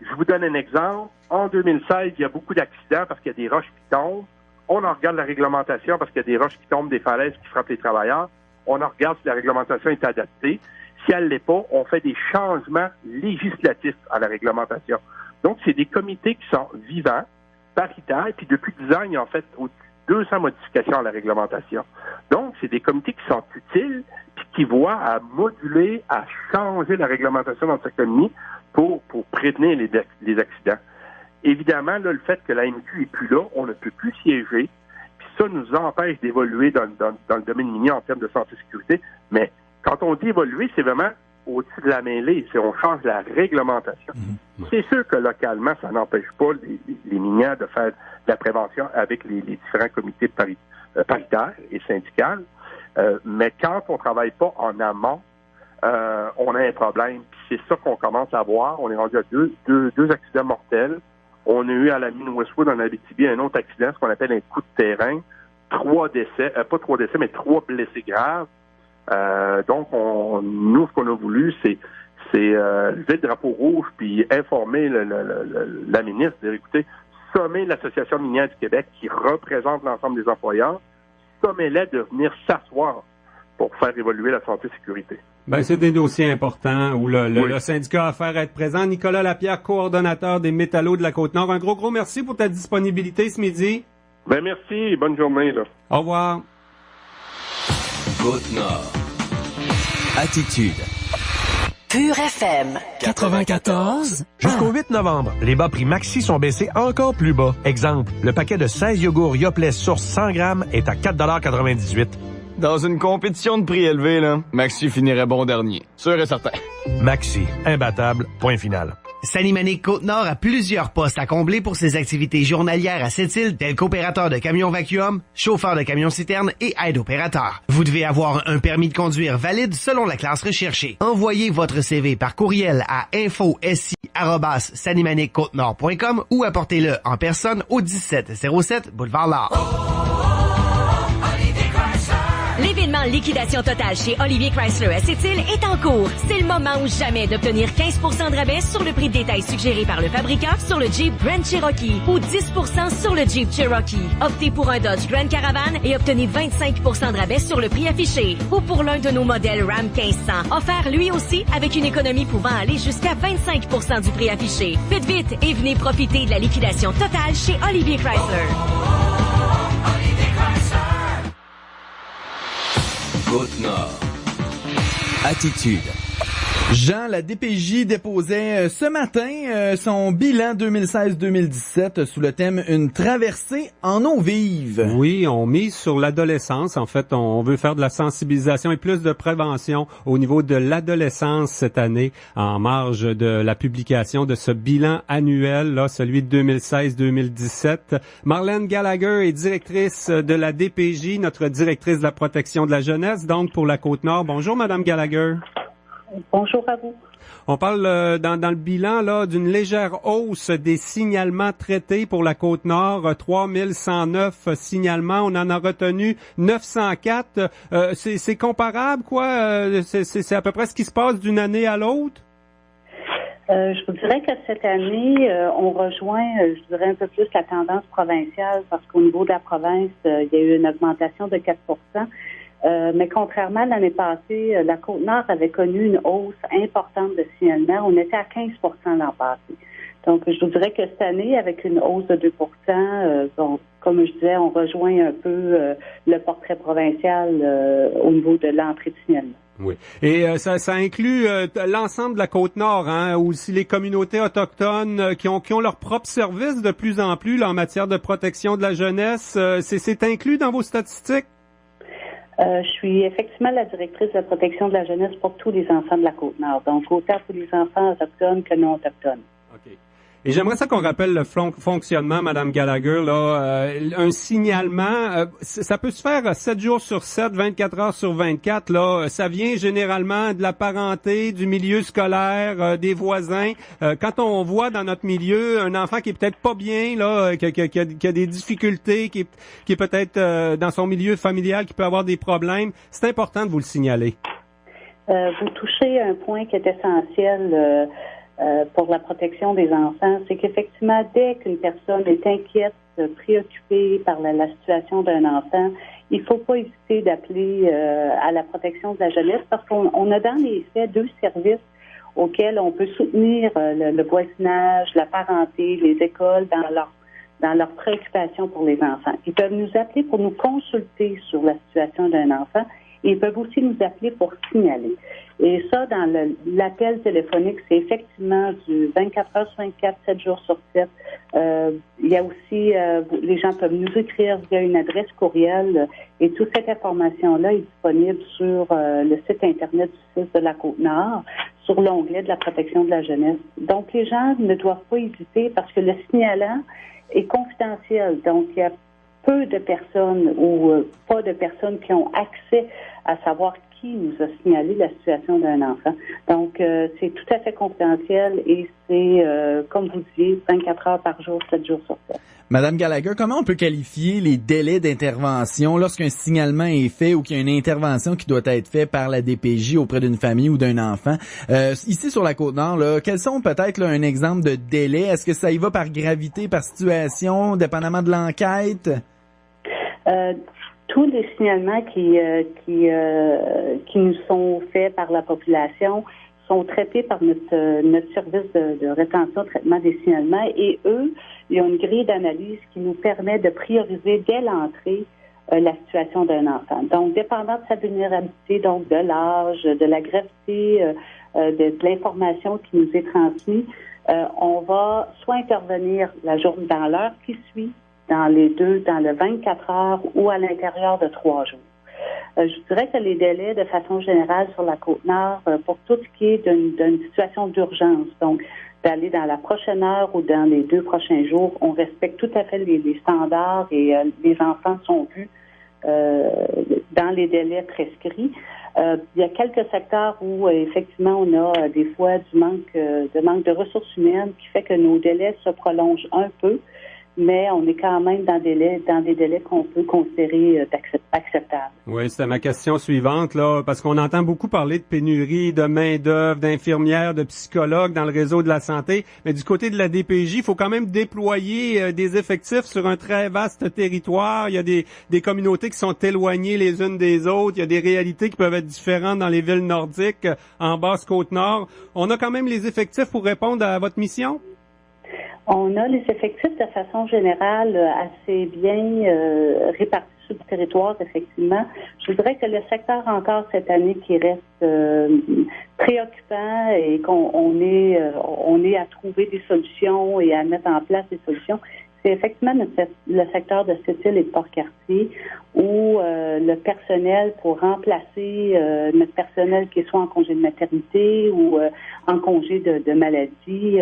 Je vous donne un exemple. En 2016, il y a beaucoup d'accidents parce qu'il y a des roches qui tombent. On en regarde la réglementation parce qu'il y a des roches qui tombent des falaises qui frappent les travailleurs. On en regarde si la réglementation est adaptée. Si elle ne l'est pas, on fait des changements législatifs à la réglementation. Donc, c'est des comités qui sont vivants, paritaires, puis depuis 10 ans, ils ont fait 200 modifications à la réglementation. Donc, c'est des comités qui sont utiles puis qui voient à moduler, à changer la réglementation dans cette économie pour prévenir les accidents. Évidemment, là, le fait que la MQ est plus là, on ne peut plus siéger, puis ça nous empêche d'évoluer dans le domaine minier en termes de santé et sécurité. Mais quand on dit évoluer, c'est vraiment au-dessus de la mêlée, si on change la réglementation. C'est sûr que localement, ça n'empêche pas les minières de faire de la prévention avec les différents comités paritaires et syndicales, mais quand on travaille pas en amont, on a un problème. Puis c'est ça qu'on commence à voir. On est rendu à deux accidents mortels. On a eu à la mine Westwood en Abitibi un autre accident, ce qu'on appelle un coup de terrain. 3 décès, pas 3 décès, mais 3 blessés graves. Donc, nous, ce qu'on a voulu, c'est lever le drapeau rouge puis informer la ministre, dire, écoutez, sommez l'Association minière du Québec qui représente l'ensemble des employeurs, sommez-les de venir s'asseoir pour faire évoluer la santé-sécurité. Ben, c'est des dossiers importants où le syndicat a affaire à être présent. Nicolas Lapierre, coordonnateur des métallos de la Côte-Nord. Un gros merci pour ta disponibilité ce midi. Ben, merci. Bonne journée, là. Au revoir. Côte-Nord. Attitude. Pur FM 94. Jusqu'au 8 novembre, les bas prix Maxi sont baissés encore plus bas. Exemple, le paquet de 16 yogourts Yoplait Source 100 grammes est à 4,98 $. Dans une compétition de prix élevé, là, Maxi finirait bon dernier. Sûr et certain. Maxi, imbattable, point final. Sanimanic Côte-Nord a plusieurs postes à combler pour ses activités journalières à cette île, tels qu'opérateur de camion vacuum, chauffeur de camion-citerne et aide-opérateur. Vous devez avoir un permis de conduire valide selon la classe recherchée. Envoyez votre CV par courriel à info.si@sanimaniccôtenord.com ou apportez-le en personne au 1707 Boulevard L'Art. L'événement Liquidation totale chez Olivier Chrysler à Sept-Îles est en cours. C'est le moment ou jamais d'obtenir 15 % de rabais sur le prix de détail suggéré par le fabricant sur le Jeep Grand Cherokee ou 10 % sur le Jeep Cherokee. Optez pour un Dodge Grand Caravan et obtenez 25 % de rabais sur le prix affiché. Ou pour l'un de nos modèles Ram 1500, offert lui aussi avec une économie pouvant aller jusqu'à 25 % du prix affiché. Faites vite et venez profiter de la liquidation totale chez Olivier Chrysler. Côte-Nord. Attitude. Jean, la DPJ déposait ce matin son bilan 2016-2017 sous le thème « Une traversée en eau vive ». Oui, on mise sur l'adolescence. En fait, on veut faire de la sensibilisation et plus de prévention au niveau de l'adolescence cette année, en marge de la publication de ce bilan annuel, là, celui de 2016-2017. Marlène Gallagher est directrice de la DPJ, notre directrice de la protection de la jeunesse, donc pour la Côte-Nord. Bonjour, Madame Gallagher. Bonjour à vous. On parle dans le bilan là d'une légère hausse des signalements traités pour la Côte-Nord, 3109 signalements, on en a retenu 904. C'est comparable quoi, c'est à peu près ce qui se passe d'une année à l'autre? Je vous dirais que cette année, on rejoint, je dirais, un peu plus la tendance provinciale parce qu'au niveau de la province, il y a eu une augmentation de 4 %. Mais contrairement à l'année passée, la Côte-Nord avait connu une hausse importante de signalements. On était à 15 % l'an passé. Donc, je vous dirais que cette année, avec une hausse de 2 %, comme je disais, on rejoint un peu le portrait provincial au niveau de l'entrée de signalement. Oui. Et ça inclut l'ensemble de la Côte-Nord, hein, aussi les communautés autochtones qui ont leur propre service de plus en plus là, en matière de protection de la jeunesse. C'est inclus dans vos statistiques? Je suis effectivement la directrice de la protection de la jeunesse pour tous les enfants de la Côte-Nord, donc autant pour les enfants autochtones que non autochtones. OK. Et j'aimerais ça qu'on rappelle le fonctionnement, Madame Gallagher, là, un signalement, ça peut se faire 7 jours sur 7, 24 heures sur 24, là, ça vient généralement de la parenté, du milieu scolaire, des voisins. Quand on voit dans notre milieu un enfant qui est peut-être pas bien, là, qui a des difficultés, qui est peut-être dans son milieu familial, qui peut avoir des problèmes, c'est important de vous le signaler. Vous touchez un point qui est essentiel pour la protection des enfants, c'est qu'effectivement, dès qu'une personne est inquiète, préoccupée par la situation d'un enfant, il ne faut pas hésiter d'appeler à la protection de la jeunesse parce qu'on a dans les faits 2 services auxquels on peut soutenir le voisinage, la parenté, les écoles dans leur préoccupation pour les enfants. Ils peuvent nous appeler pour nous consulter sur la situation d'un enfant Ils peuvent aussi nous appeler pour signaler. Et ça, dans l'appel téléphonique, c'est effectivement du 24 heures sur 24, 7 jours sur 7. Il y a aussi, les gens peuvent nous écrire via une adresse courriel et toute cette information-là est disponible sur le site Internet du CIS de la Côte-Nord, sur l'onglet de la protection de la jeunesse. Donc, les gens ne doivent pas hésiter parce que le signalant est confidentiel. Donc, il y a peu de personnes ou pas de personnes qui ont accès à savoir qui nous a signalé la situation d'un enfant. Donc, c'est tout à fait confidentiel et c'est, comme vous disiez, 24 heures par jour, 7 jours sur 7. Madame Gallagher, comment on peut qualifier les délais d'intervention lorsqu'un signalement est fait ou qu'il y a une intervention qui doit être faite par la DPJ auprès d'une famille ou d'un enfant? Ici, sur la Côte-Nord, là, quels sont peut-être un exemple de délai? Est-ce que ça y va par gravité, par situation, dépendamment de l'enquête? Tous les signalements qui nous sont faits par la population sont traités par notre service de rétention, traitement des signalements, et eux, ils ont une grille d'analyse qui nous permet de prioriser dès l'entrée la situation d'un enfant. Donc, dépendant de sa vulnérabilité, donc de l'âge, de la gravité, de l'information qui nous est transmise, on va soit intervenir la journée dans l'heure qui suit, dans le 24 heures ou à l'intérieur de 3 jours. Je dirais que les délais, de façon générale, sur la Côte-Nord, pour tout ce qui est d'une situation d'urgence, donc d'aller dans la prochaine heure ou dans les 2 prochains jours, on respecte tout à fait les standards et les enfants sont vus dans les délais prescrits. Il y a quelques secteurs où, effectivement, on a des fois du manque de ressources humaines qui fait que nos délais se prolongent un peu, mais on est quand même dans des délais qu'on peut considérer acceptables. Oui, c'était ma question suivante, là, parce qu'on entend beaucoup parler de pénurie, de main-d'œuvre, d'infirmières, de psychologues dans le réseau de la santé, mais du côté de la DPJ, il faut quand même déployer des effectifs sur un très vaste territoire. Il y a des communautés qui sont éloignées les unes des autres. Il y a des réalités qui peuvent être différentes dans les villes nordiques, en Basse-Côte-Nord. On a quand même les effectifs pour répondre à votre mission? On a les effectifs de façon générale assez bien répartis sur le territoire, effectivement. Je dirais que le secteur encore cette année qui reste préoccupant et qu'on est à trouver des solutions et à mettre en place des solutions, c'est effectivement le secteur de Sept-Îles et de Port-Cartier où le personnel pour remplacer notre personnel qui est soit en congé de maternité ou en congé de maladie,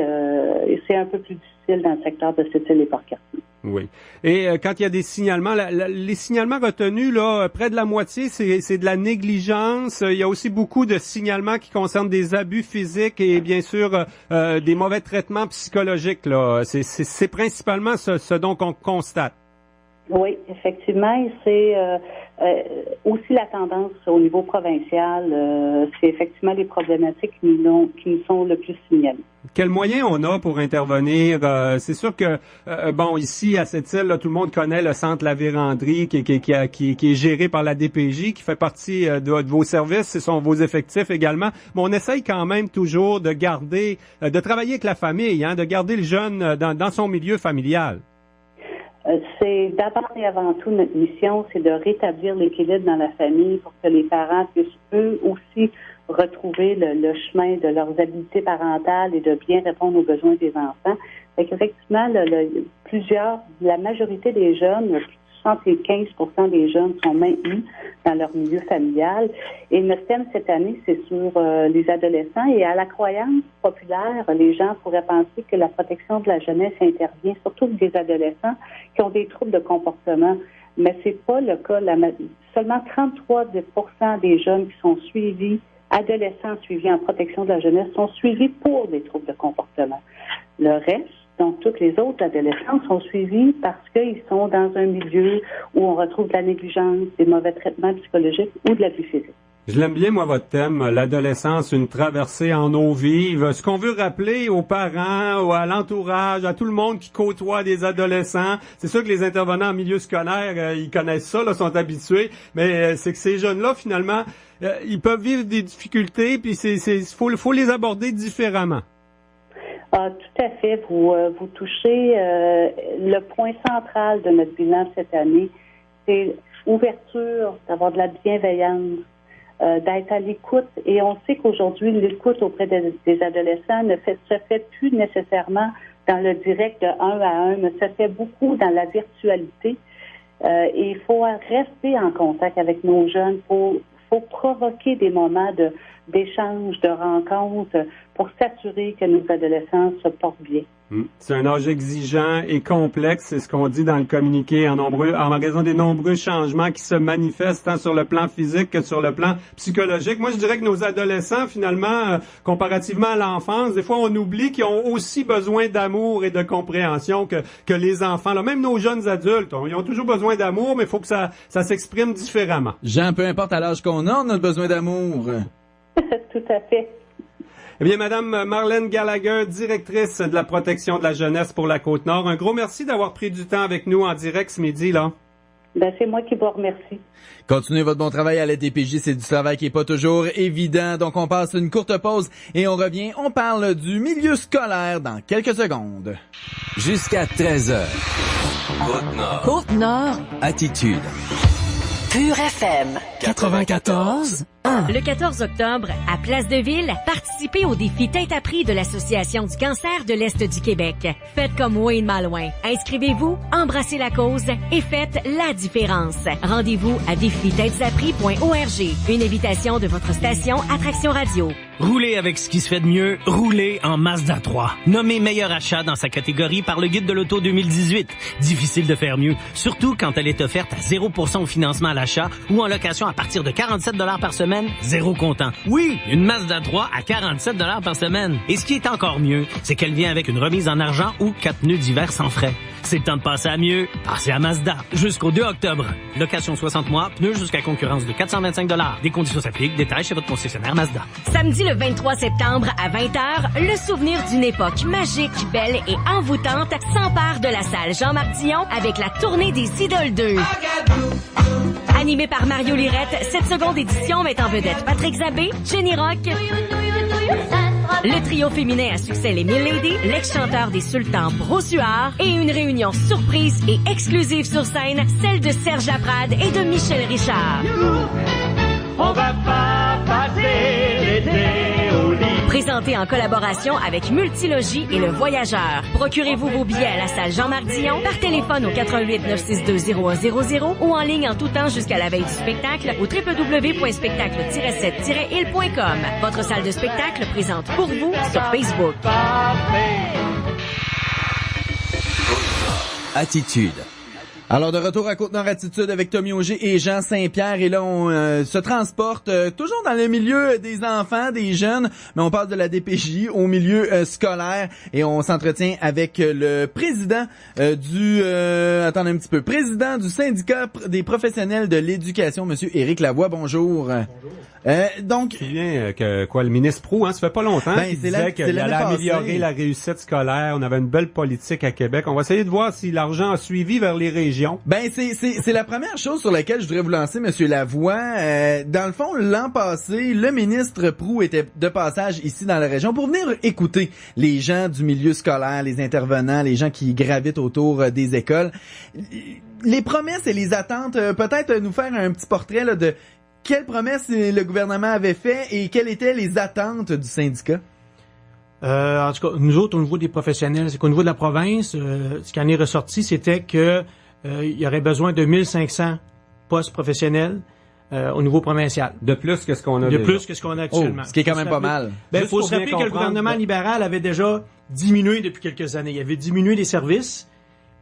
c'est un peu plus difficile dans le secteur de Sept-Îles et Port-Cartier. Oui. Et quand il y a des signalements, les signalements retenus, là, près de la moitié, c'est de la négligence. Il y a aussi beaucoup de signalements qui concernent des abus physiques et bien sûr des mauvais traitements psychologiques. Là, c'est principalement ce dont on constate. Oui, effectivement, c'est aussi la tendance au niveau provincial. C'est effectivement les problématiques qui nous sont le plus signalées. Quels moyens on a pour intervenir? C'est sûr que, ici, à cette île, là, tout le monde connaît le centre La Vérandrie qui est géré par la DPJ, qui fait partie de vos services, ce sont vos effectifs également. Mais on essaye quand même toujours de garder, de travailler avec la famille, de garder le jeune dans son milieu familial. C'est d'abord et avant tout notre mission, c'est de rétablir l'équilibre dans la famille pour que les parents puissent eux aussi retrouver le chemin de leurs habiletés parentales et de bien répondre aux besoins des enfants. Fait qu'effectivement, la majorité des jeunes, plus de 75% des jeunes sont maintenus dans leur milieu familial. Et notre thème cette année, c'est sur les adolescents. Et à la croyance populaire, les gens pourraient penser que la protection de la jeunesse intervient surtout avec des adolescents qui ont des troubles de comportement. Mais c'est pas le cas. Seulement 33% des jeunes qui sont suivis, adolescents suivis en protection de la jeunesse, sont suivis pour des troubles de comportement. Le reste, donc toutes les autres adolescents sont suivis parce qu'ils sont dans un milieu où on retrouve de la négligence, des mauvais traitements psychologiques ou de l'abus physique. Je l'aime bien, moi, votre thème, l'adolescence, une traversée en eau vive. Ce qu'on veut rappeler aux parents, à l'entourage, à tout le monde qui côtoie des adolescents, c'est sûr que les intervenants en milieu scolaire, ils connaissent ça, là, sont habitués, mais c'est que ces jeunes-là, finalement, ils peuvent vivre des difficultés, puis faut les aborder différemment. Ah, tout à fait. Vous touchez le point central de notre bilan cette année, c'est ouverture, d'avoir de la bienveillance, d'être à l'écoute. Et on sait qu'aujourd'hui, l'écoute auprès des adolescents se fait plus nécessairement dans le direct de 1 à 1, mais se fait beaucoup dans la virtualité. Et il faut rester en contact avec nos jeunes. Faut provoquer des moments d'échange, de rencontres pour s'assurer que nos adolescents se portent bien. C'est un âge exigeant et complexe, c'est ce qu'on dit dans le communiqué, en raison des nombreux changements qui se manifestent tant sur le plan physique que sur le plan psychologique. Moi, je dirais que nos adolescents, finalement, comparativement à l'enfance, des fois, on oublie qu'ils ont aussi besoin d'amour et de compréhension que les enfants. Là, même nos jeunes adultes, ils ont toujours besoin d'amour, mais il faut que ça s'exprime différemment. Jean, peu importe à l'âge qu'on a, on a besoin d'amour. Tout à fait. Eh bien, Madame Marlène Gallagher, directrice de la protection de la jeunesse pour la Côte-Nord, un gros merci d'avoir pris du temps avec nous en direct ce midi, là. C'est moi qui vous remercie. Continuez votre bon travail à la DPJ, c'est du travail qui est pas toujours évident. Donc, on passe une courte pause et on revient. On parle du milieu scolaire dans quelques secondes. Jusqu'à 13h. Côte-Nord. Côte-Nord. Attitude. Pur FM 94.1. Le 14 octobre, à Place de Ville, participez au défi Tête à prix de l'Association du cancer de l'Est du Québec. Faites comme Wayne Malouin. Inscrivez-vous, embrassez la cause et faites la différence. Rendez-vous à défitêtesapris.org. Une invitation de votre station Attraction Radio. Roulez avec ce qui se fait de mieux, roulez en Mazda 3. Nommé meilleur achat dans sa catégorie par le Guide de l'Auto 2018. Difficile de faire mieux, surtout quand elle est offerte à 0% au financement à l'achat ou en location à partir de 47 $ par semaine, zéro comptant. Oui, une Mazda 3 à 47 $ par semaine. Et ce qui est encore mieux, c'est qu'elle vient avec une remise en argent ou 4 pneus d'hiver sans frais. C'est le temps de passer à mieux. Passez à Mazda. Jusqu'au 2 octobre. Location 60 mois, pneus jusqu'à concurrence de 425 $. Des conditions s'appliquent. Détails chez votre concessionnaire Mazda. Samedi le 23 septembre à 20h, le souvenir d'une époque magique, belle et envoûtante s'empare de la salle Jean-Marc Dion avec la tournée des Idoles 2. Animé par Mario Lirette, cette seconde édition met en vedette Patrick Zabé, Jenny Rock, le trio féminin à succès Les Mille Ladies, l'ex-chanteur des Sultans Brossuard et une réunion surprise et exclusive sur scène, celle de Serge Laprade et de Michel Richard. On va pas passer l'été au lit. Présenté en collaboration avec Multilogie et Le Voyageur. Procurez-vous vos billets à la salle Jean-Marc Dion par téléphone au 88 962 0100 ou en ligne en tout temps jusqu'à la veille du spectacle au www.spectacle-7-il.com. Votre salle de spectacle présente pour vous sur Facebook. Attitude. Alors, de retour à Côte-Nord Attitude avec Tommy Auger et Jean Saint-Pierre. Et là, on se transporte toujours dans le milieu des enfants, des jeunes, mais on parle de la DPJ au milieu scolaire. Et on s'entretient avec le président attendez un petit peu, président du syndicat des professionnels de l'éducation, Monsieur Éric Lavoie. Bonjour. Bonjour. Donc, le ministre Proulx, ça fait pas longtemps qu'il disait qu'il allait améliorer la réussite scolaire. On avait une belle politique à Québec. On va essayer de voir si l'argent a suivi vers les régions. C'est la première chose sur laquelle je voudrais vous lancer, Monsieur Lavoie. Dans le fond, l'an passé, le ministre Proulx était de passage ici dans la région pour venir écouter les gens du milieu scolaire, les intervenants, les gens qui gravitent autour des écoles. Les promesses et les attentes, peut-être nous faire un petit portrait là, de quelles promesses le gouvernement avait fait et quelles étaient les attentes du syndicat? En tout cas, nous autres, au niveau des professionnels, c'est qu'au niveau de la province, ce qui en est ressorti, c'était que il y aurait besoin de 1500 postes professionnels au niveau provincial. De plus que ce qu'on a plus que ce qu'on a actuellement. Ce qui est quand même pas mal. Il faut se rappeler que le gouvernement libéral avait déjà diminué depuis quelques années. Il avait diminué les services,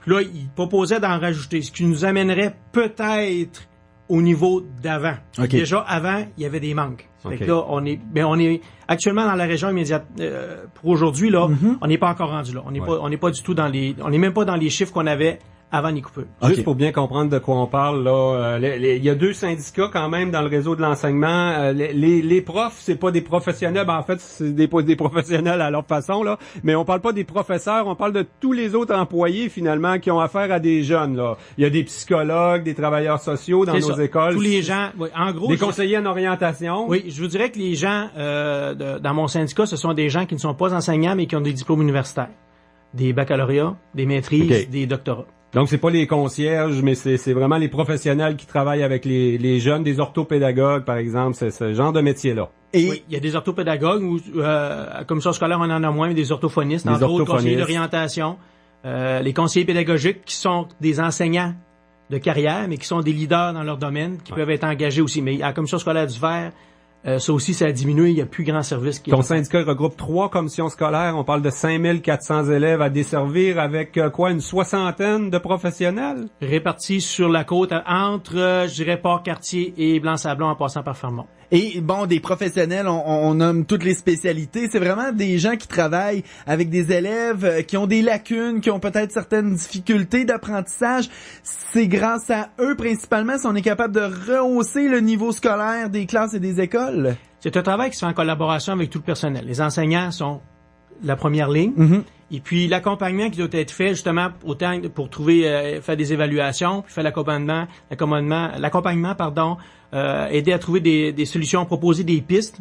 puis là, il proposait d'en rajouter, ce qui nous amènerait peut-être au niveau d'avant. Okay. Déjà, avant, il y avait des manques. Okay. Fait que là, on est actuellement dans la région immédiate, pour aujourd'hui, là, on n'est pas encore rendu là. On n'est pas du tout on n'est même pas dans les chiffres qu'on avait avant les coupures. Juste pour bien comprendre de quoi on parle, là, il y a 2 syndicats quand même dans le réseau de l'enseignement. Les profs, c'est pas des professionnels, en fait, c'est des professionnels à leur façon, là. Mais on parle pas des professeurs, on parle de tous les autres employés, finalement, qui ont affaire à des jeunes, là. Il y a des psychologues, des travailleurs sociaux dans nos écoles. Tous les gens, oui, en gros. Des conseillers en orientation. Oui, je vous dirais que les gens, dans mon syndicat, ce sont des gens qui ne sont pas enseignants, mais qui ont des diplômes universitaires. Des baccalauréats, des maîtrises, des doctorats. Donc, c'est pas les concierges, mais c'est vraiment les professionnels qui travaillent avec les jeunes, des orthopédagogues, par exemple, c'est ce genre de métier-là. Oui, il y a des orthopédagogues, ou à la commission scolaire, on en a moins, mais des orthophonistes, entre autres, conseillers d'orientation, les conseillers pédagogiques qui sont des enseignants de carrière, mais qui sont des leaders dans leur domaine, qui peuvent être engagés aussi. Mais à la commission scolaire du Vert, ça aussi, ça a diminué. Il n'y a plus grand service qui est... Ton syndicat regroupe 3 commissions scolaires. On parle de 5400 élèves à desservir avec une 60aine de professionnels? Répartis sur la côte entre, je dirais, Port-Cartier et Blanc-Sablon en passant par Fermont. Et bon, des professionnels, on nomme toutes les spécialités. C'est vraiment des gens qui travaillent avec des élèves qui ont des lacunes, qui ont peut-être certaines difficultés d'apprentissage. C'est grâce à eux, principalement, si on est capable de rehausser le niveau scolaire des classes et des écoles. C'est un travail qui se fait en collaboration avec tout le personnel. Les enseignants sont la première ligne. Et puis l'accompagnement qui doit être fait justement autant pour trouver, faire des évaluations, puis faire l'accompagnement, aider à trouver des solutions, proposer des pistes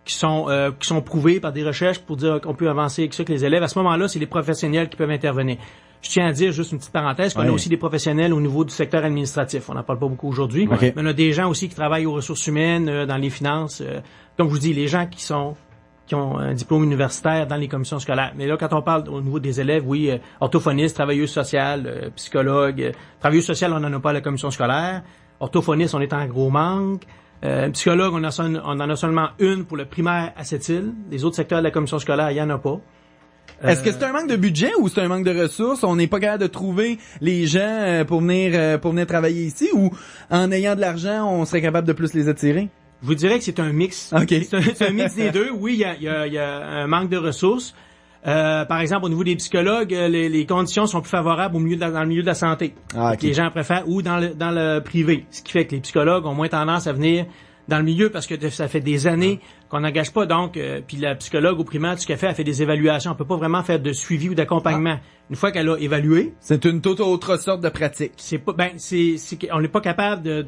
qui sont prouvées par des recherches pour dire qu'on peut avancer avec ça avec les élèves. À ce moment-là, c'est les professionnels qui peuvent intervenir. Je tiens à dire juste une petite parenthèse qu'on a aussi des professionnels au niveau du secteur administratif. On n'en parle pas beaucoup aujourd'hui, mais on a des gens aussi qui travaillent aux ressources humaines, dans les finances. Comme je vous dis, les gens qui ont un diplôme universitaire dans les commissions scolaires. Mais là, quand on parle au niveau des élèves, oui, orthophonistes, travailleuses sociales, psychologues. Travailleuses sociales, on n'en a pas à la commission scolaire. Orthophonistes, on est en gros manque. Psychologue, on en a seulement une pour le primaire à Sept-Îles. Les autres secteurs de la commission scolaire, il n'y en a pas. Est-ce que c'est un manque de budget ou c'est un manque de ressources? On n'est pas capable de trouver les gens pour venir travailler ici, ou en ayant de l'argent, on serait capable de plus les attirer? Je vous dirais que c'est un mix. Okay. C'est un mix des deux. Oui, il y a un manque de ressources. Par exemple, au niveau des psychologues, les conditions sont plus favorables dans le milieu de la santé. Okay. Les gens préfèrent, ou dans le privé. Ce qui fait que les psychologues ont moins tendance à venir dans le milieu parce que ça fait des années qu'on n'engage pas. Donc, puis la psychologue au primaire, tout ce qu'elle fait, elle fait des évaluations. On peut pas vraiment faire de suivi ou d'accompagnement. Une fois qu'elle a évalué, c'est une toute autre sorte de pratique. On n'est pas capable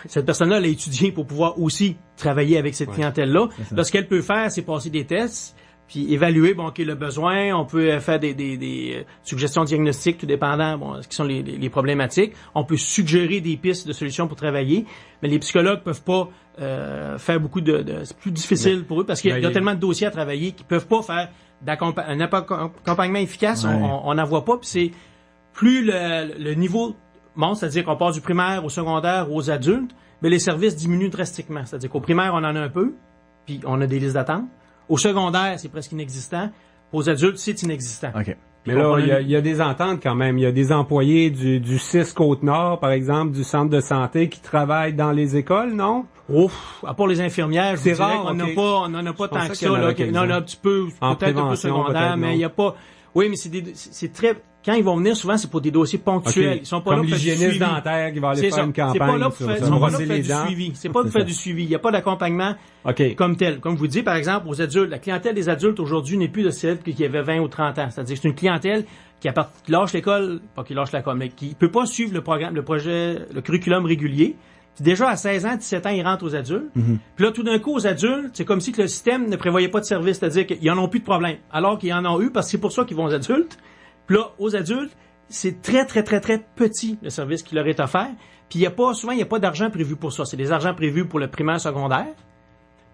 cette personne-là, elle a étudié pour pouvoir aussi travailler avec cette clientèle-là. Là, ce qu'elle peut faire, c'est passer des tests, puis évaluer, le besoin. On peut faire des suggestions diagnostiques, tout dépendant, ce qui sont les problématiques. On peut suggérer des pistes de solutions pour travailler, mais les psychologues peuvent pas faire beaucoup c'est plus difficile pour eux parce qu'il y a tellement de dossiers à travailler qu'ils peuvent pas faire un accompagnement efficace. On n'en voit pas, puis c'est plus le niveau monte, c'est-à-dire qu'on passe du primaire au secondaire aux adultes, mais les services diminuent drastiquement. C'est-à-dire qu'au primaire, on en a un peu, puis on a des listes d'attente. Au secondaire, c'est presque inexistant. Aux adultes, c'est inexistant. Okay. Mais là, il y a des ententes quand même. Il y a des employés du 6 Côte-Nord, par exemple, du centre de santé qui travaillent dans les écoles, non? Ouf, à part les infirmières, je vous dirais qu'on n'en a pas tant que ça. Non, un petit peu, peut-être un peu secondaire, mais il n'y a pas... Oui, mais c'est très... Quand ils vont venir, souvent, c'est pour des dossiers ponctuels. Okay. Ils sont pas comme là pour faire du suivi. l'hygiéniste dentaire qui va aller faire une campagne. C'est pas là pour faire du dents. suivi. C'est pas pour faire du suivi. Il n'y a pas d'accompagnement comme tel. Comme je vous dis, par exemple, aux adultes, la clientèle des adultes aujourd'hui n'est plus de celle qui avait 20 ou 30 ans. C'est-à-dire que c'est une clientèle qui lâche l'école, pas qui lâche l'école, mais qui peut pas suivre le curriculum régulier. Puis déjà, à 16 ans, 17 ans, ils rentrent aux adultes. Puis là, tout d'un coup, aux adultes, c'est comme si que le système ne prévoyait pas de service. C'est-à-dire qu'ils en ont plus de problème. Alors qu'ils en ont eu, parce que c'est pour ça qu'ils vont aux adultes. Puis là, aux adultes, c'est très, très, très, très petit, le service qui leur est offert. Puis souvent, il n'y a pas d'argent prévu pour ça. C'est des argents prévus pour le primaire, secondaire.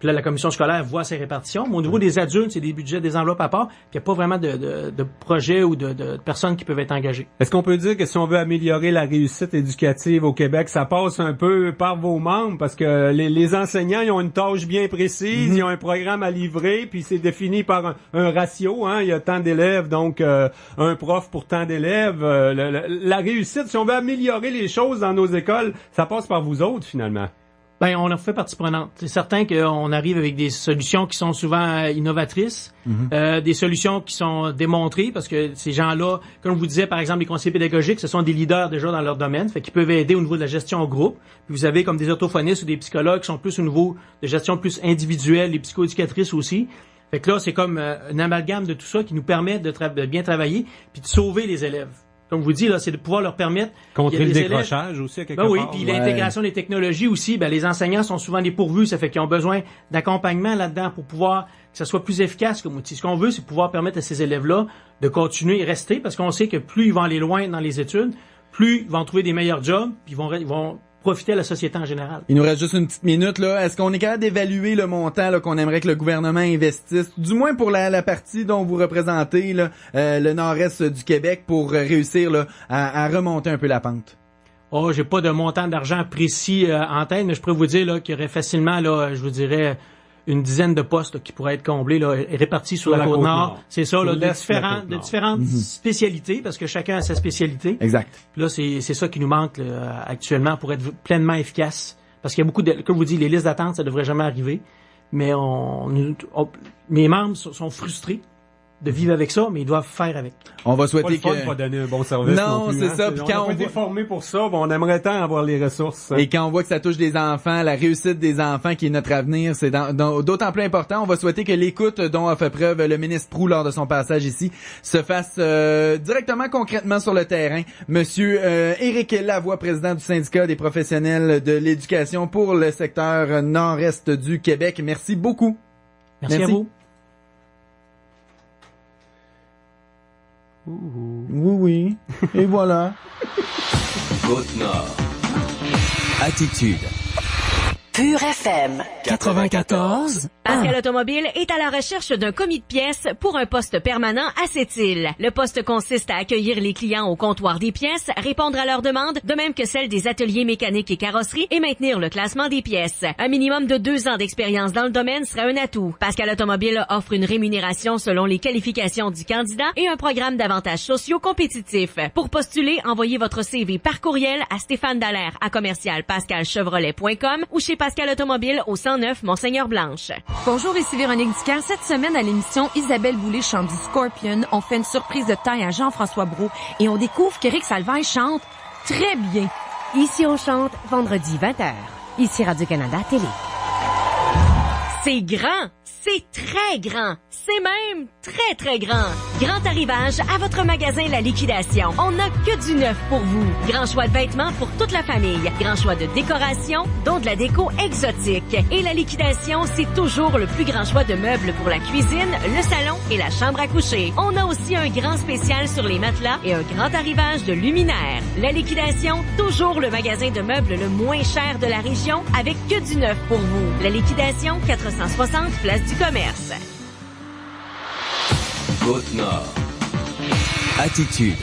Puis là, la commission scolaire voit ses répartitions. Mais au niveau des adultes, c'est des budgets, des enveloppes à part. Puis il n'y a pas vraiment de projets ou de personnes qui peuvent être engagées. Est-ce qu'on peut dire que si on veut améliorer la réussite éducative au Québec, ça passe un peu par vos membres? Parce que les enseignants, ils ont une tâche bien précise, ils ont un programme à livrer, puis c'est défini par un ratio. Il y a tant d'élèves, donc un prof pour tant d'élèves. La réussite, si on veut améliorer les choses dans nos écoles, ça passe par vous autres, finalement. On en fait partie prenante. C'est certain qu'on arrive avec des solutions qui sont souvent innovatrices, des solutions qui sont démontrées, parce que ces gens-là, comme je vous disais, par exemple, les conseillers pédagogiques, ce sont des leaders déjà dans leur domaine, fait qu'ils peuvent aider au niveau de la gestion au groupe. Puis vous avez comme des orthophonistes ou des psychologues qui sont plus au niveau de gestion plus individuelle, les psychoéducatrices aussi. Fait que là, c'est comme un amalgame de tout ça qui nous permet de bien travailler puis de sauver les élèves. comme je vous dis, là, c'est de pouvoir leur permettre... Contrer le décrochage aussi, à quelque part. Oui, puis l'intégration des technologies aussi, les enseignants sont souvent dépourvus, ça fait qu'ils ont besoin d'accompagnement là-dedans pour pouvoir que ça soit plus efficace comme outil. Ce qu'on veut, c'est pouvoir permettre à ces élèves-là de continuer et rester, parce qu'on sait que plus ils vont aller loin dans les études, plus ils vont trouver des meilleurs jobs, puis ils vont profiter à la société en général. Il nous reste juste une petite minute, là. Est-ce qu'on est capable d'évaluer le montant là, qu'on aimerait que le gouvernement investisse, du moins pour la partie dont vous représentez là, le nord-est du Québec, pour réussir là, à remonter un peu la pente? Oh, j'ai pas de montant d'argent précis en tête, mais je pourrais vous dire là, qu'il y aurait facilement, là, je vous dirais, une dizaine de postes là, qui pourraient être comblés, là, répartis sur la Côte-Nord. C'est ça, là, de différentes spécialités, parce que chacun a sa spécialité. Exact. Puis là, c'est ça qui nous manque là, actuellement pour être pleinement efficace. Parce qu'il y a beaucoup de... Comme je vous dis, les listes d'attente, ça devrait jamais arriver. Mais mes membres sont frustrés de vivre avec ça, mais ils doivent faire avec. On va souhaiter que... pas donner un bon service non plus, c'est ça. Puis quand on a été formés pour ça, on aimerait tant avoir les ressources. Et quand on voit que ça touche des enfants, la réussite des enfants qui est notre avenir, c'est d'autant plus important. On va souhaiter que l'écoute dont a fait preuve le ministre Proulx lors de son passage ici se fasse directement, concrètement sur le terrain. Monsieur Éric Lavoie, président du syndicat des professionnels de l'éducation pour le secteur nord-est du Québec. Merci beaucoup. Merci à vous. Oui. Et voilà. Côte-Nord. Attitude. Pur FM 94. Pascal Automobile est à la recherche d'un commis de pièces pour un poste permanent à Sept-Îles. Le poste consiste à accueillir les clients au comptoir des pièces, répondre à leurs demandes, de même que celles des ateliers mécaniques et carrosserie, et maintenir le classement des pièces. Un minimum de 2 ans d'expérience dans le domaine serait un atout. Pascal Automobile offre une rémunération selon les qualifications du candidat et un programme d'avantages sociaux compétitifs. Pour postuler, envoyez votre CV par courriel à Stéphane Dallaire à commercial-pascalchevrolet.com ou chez Pascal Automobile au 109 Monseigneur-Blanche. Bonjour, ici Véronique Ducamp. Cette semaine, à l'émission Isabelle Boulay chante du Scorpion, on fait une surprise de taille à Jean-François Brault et on découvre qu'Éric Salvaille chante très bien. Ici, on chante vendredi 20h. Ici Radio-Canada Télé. C'est grand! C'est très grand! C'est même très, très grand! Grand arrivage à votre magasin La Liquidation. On n'a que du neuf pour vous. Grand choix de vêtements pour toute la famille. Grand choix de décoration, dont de la déco exotique. Et La Liquidation, c'est toujours le plus grand choix de meubles pour la cuisine, le salon et la chambre à coucher. On a aussi un grand spécial sur les matelas et un grand arrivage de luminaires. La Liquidation, toujours le magasin de meubles le moins cher de la région, avec que du neuf pour vous. La Liquidation, 460 Place du Commerce. Côte-Nord. Attitude.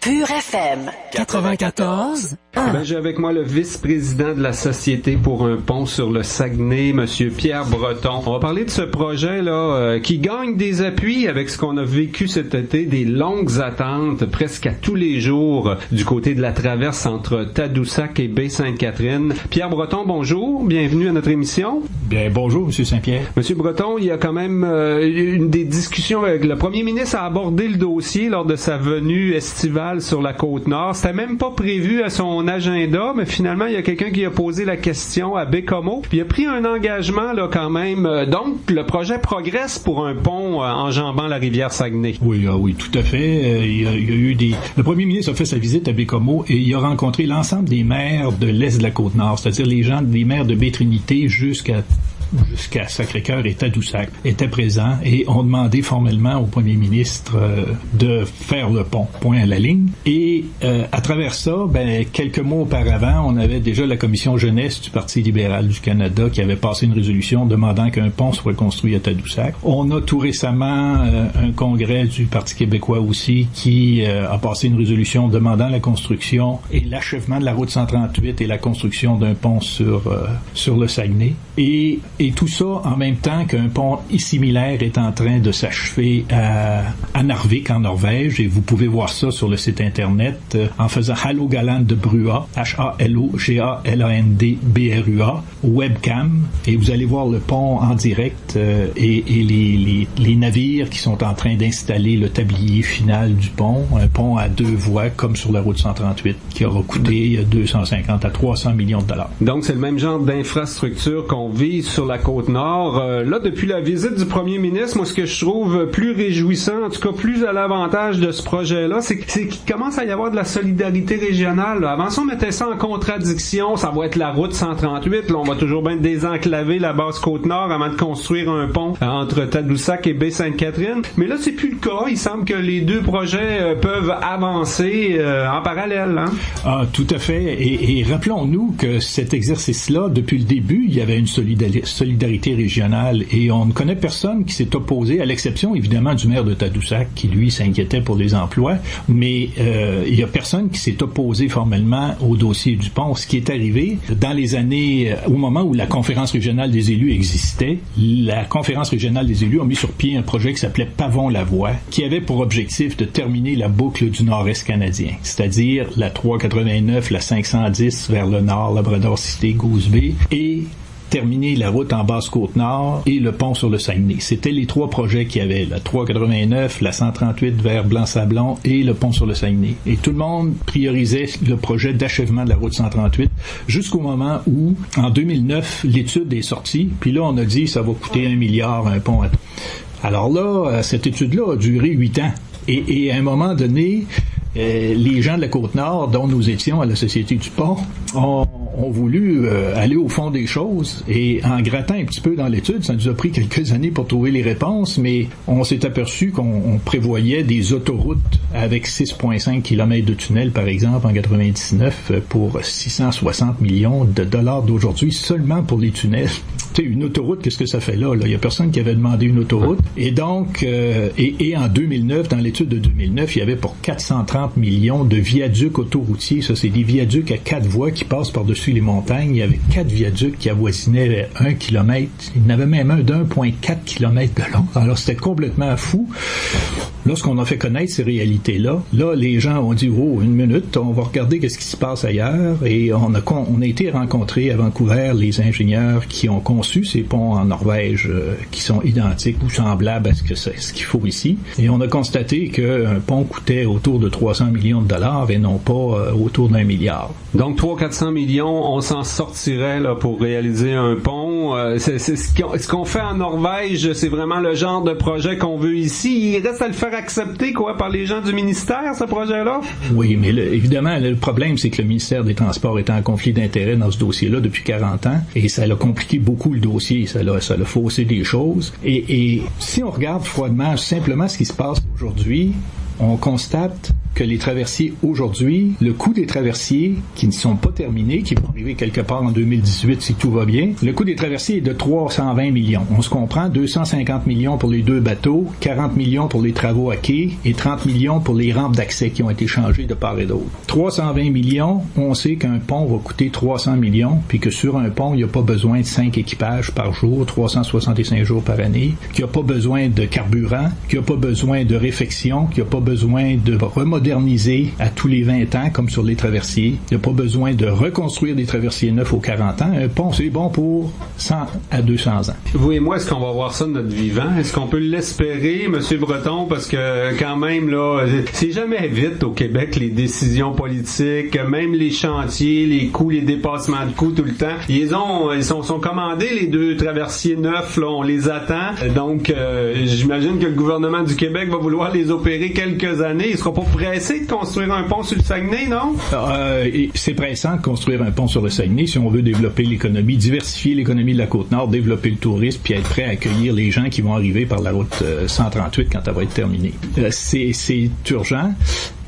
Pur FM 94. J'ai avec moi le vice-président de la Société pour un pont sur le Saguenay, Monsieur Pierre Breton. On va parler de ce projet-là qui gagne des appuis avec ce qu'on a vécu cet été, des longues attentes presque à tous les jours du côté de la traverse entre Tadoussac et Baie-Sainte-Catherine. Pierre Breton, bonjour, bienvenue à notre émission. Bien, bonjour, Monsieur Saint-Pierre. Monsieur Breton, il y a quand même une des discussions avec le premier ministre a abordé le dossier lors de sa venue estivale sur la Côte-Nord. C'était même pas prévu à son agenda, mais finalement, il y a quelqu'un qui a posé la question à Bécomo, puis il a pris un engagement là quand même. Donc, le projet progresse pour un pont enjambant la rivière Saguenay. Oui, tout à fait. Il y a eu Le premier ministre a fait sa visite à Bécomo et il a rencontré l'ensemble des maires de l'est de la Côte-Nord, c'est-à-dire les maires de Baie-Trinité jusqu'à Sacré-Cœur et Tadoussac étaient présents et ont demandé formellement au premier ministre de faire le pont, point à la ligne. Et à travers ça, quelques mois auparavant, on avait déjà la commission jeunesse du Parti libéral du Canada qui avait passé une résolution demandant qu'un pont soit construit à Tadoussac. On a tout récemment un congrès du Parti québécois aussi qui a passé une résolution demandant la construction et l'achèvement de la route 138 et la construction d'un pont sur le Saguenay. Et tout ça en même temps qu'un pont similaire est en train de s'achever à Narvik, en Norvège, et vous pouvez voir ça sur le site internet en faisant Halogaland de Brua, Halogalandbrua, webcam, et vous allez voir le pont en direct et les navires qui sont en train d'installer le tablier final du pont, un pont à 2 voies comme sur la route 138 qui aura coûté 250 à 300 millions de dollars. Donc c'est le même genre d'infrastructure qu'on vise sur sur la Côte-Nord. Là, depuis la visite du premier ministre, moi, ce que je trouve plus réjouissant, en tout cas plus à l'avantage de ce projet-là, c'est qu'il commence à y avoir de la solidarité régionale. Là. Avant ça, on mettait ça en contradiction. Ça va être la route 138. Là, on va toujours bien désenclaver la base Côte-Nord avant de construire un pont entre Tadoussac et Baie-Sainte-Catherine. Mais là, c'est plus le cas. Il semble que les deux projets peuvent avancer en parallèle. Hein? Ah, tout à fait. Et rappelons-nous que cet exercice-là, depuis le début, il y avait une solidarité régionale et on ne connaît personne qui s'est opposé, à l'exception évidemment du maire de Tadoussac qui, lui, s'inquiétait pour les emplois, mais il y a personne qui s'est opposé formellement au dossier du pont. Ce qui est arrivé dans les années, au moment où la conférence régionale des élus existait, la conférence régionale des élus a mis sur pied un projet qui s'appelait Pavon-Lavoie, qui avait pour objectif de terminer la boucle du nord-est canadien, c'est-à-dire la 389, la 510 vers le nord, Labrador-Cité, Goose Bay, et terminer la route en Basse-Côte-Nord et le pont sur le Saguenay. C'était les trois projets qu'il y avait, la 389, la 138 vers Blanc-Sablon et le pont sur le Saguenay. Et tout le monde priorisait le projet d'achèvement de la route 138 jusqu'au moment où, en 2009, l'étude est sortie, puis là, on a dit ça va coûter 1 milliard, un pont. Alors là, cette étude-là a duré 8 ans. Et à un moment donné, les gens de la Côte-Nord, dont nous étions à la Société du Pont, ont voulu aller au fond des choses et en grattant un petit peu dans l'étude, ça nous a pris quelques années pour trouver les réponses, mais on s'est aperçu qu'on prévoyait des autoroutes avec 6,5 km de tunnels, par exemple, en 99 pour 660 millions de dollars d'aujourd'hui seulement pour les tunnels. Tu sais, une autoroute, qu'est-ce que ça fait là? Il y a personne qui avait demandé une autoroute. Et donc, et en 2009, dans l'étude de 2009, il y avait pour 430 millions de viaducs autoroutiers. Ça, c'est des viaducs à 4 voies qui passent par-dessus les montagnes. Il y avait 4 viaducs qui avoisinaient 1 kilomètre. Il y en avait même un d'1,4 km de long. Alors, c'était complètement fou. Lorsqu'on a fait connaître ces réalités-là, là, les gens ont dit, oh, une minute, on va regarder qu'est-ce qui se passe ailleurs. Et on a été rencontrer à Vancouver les ingénieurs qui ont conçu ces ponts en Norvège qui sont identiques ou semblables à ce qu'il faut ici. Et on a constaté qu'un pont coûtait autour de 300 millions de dollars et non pas autour d'1 milliard. Donc 300-400 millions, on s'en sortirait là pour réaliser un pont. C'est ce qu'on fait en Norvège, c'est vraiment le genre de projet qu'on veut ici. Il reste à le faire accepter quoi par les gens du ministère, ce projet-là? Oui, mais évidemment, le problème, c'est que le ministère des Transports est en conflit d'intérêts dans ce dossier-là depuis 40 ans et ça l'a compliqué beaucoup le dossier, ça l'a faussé des choses. Et si on regarde froidement simplement ce qui se passe aujourd'hui, on constate que les traversiers aujourd'hui, le coût des traversiers qui ne sont pas terminés, qui vont arriver quelque part en 2018 si tout va bien, le coût des traversiers est de 320 millions. On se comprend, 250 millions pour les 2 bateaux, 40 millions pour les travaux à quai et 30 millions pour les rampes d'accès qui ont été changées de part et d'autre. 320 millions, on sait qu'un pont va coûter 300 millions, puis que sur un pont, il n'y a pas besoin de 5 équipages par jour, 365 jours par année, qu'il n'y a pas besoin de carburant, qu'il n'y a pas besoin de réfection, qu'il n'y a pas besoin de moderniser à tous les 20 ans, comme sur les traversiers. Il n'y a pas besoin de reconstruire des traversiers neufs aux 40 ans. Un pont, c'est bon pour 100 à 200 ans. Vous et moi, est-ce qu'on va voir ça de notre vivant? Est-ce qu'on peut l'espérer, M. Breton? Parce que, quand même, là, c'est jamais vite au Québec, les décisions politiques, même les chantiers, les coûts, les dépassements de coûts tout le temps. Ils sont commandés, les 2 traversiers neufs, là, on les attend. Donc, j'imagine que le gouvernement du Québec va vouloir les opérer quelques années. Il sera pas pressé de construire un pont sur le Saguenay, non? C'est pressant de construire un pont sur le Saguenay si on veut développer l'économie, diversifier l'économie de la Côte-Nord, développer le tourisme, puis être prêt à accueillir les gens qui vont arriver par la route 138 quand elle va être terminée. C'est urgent,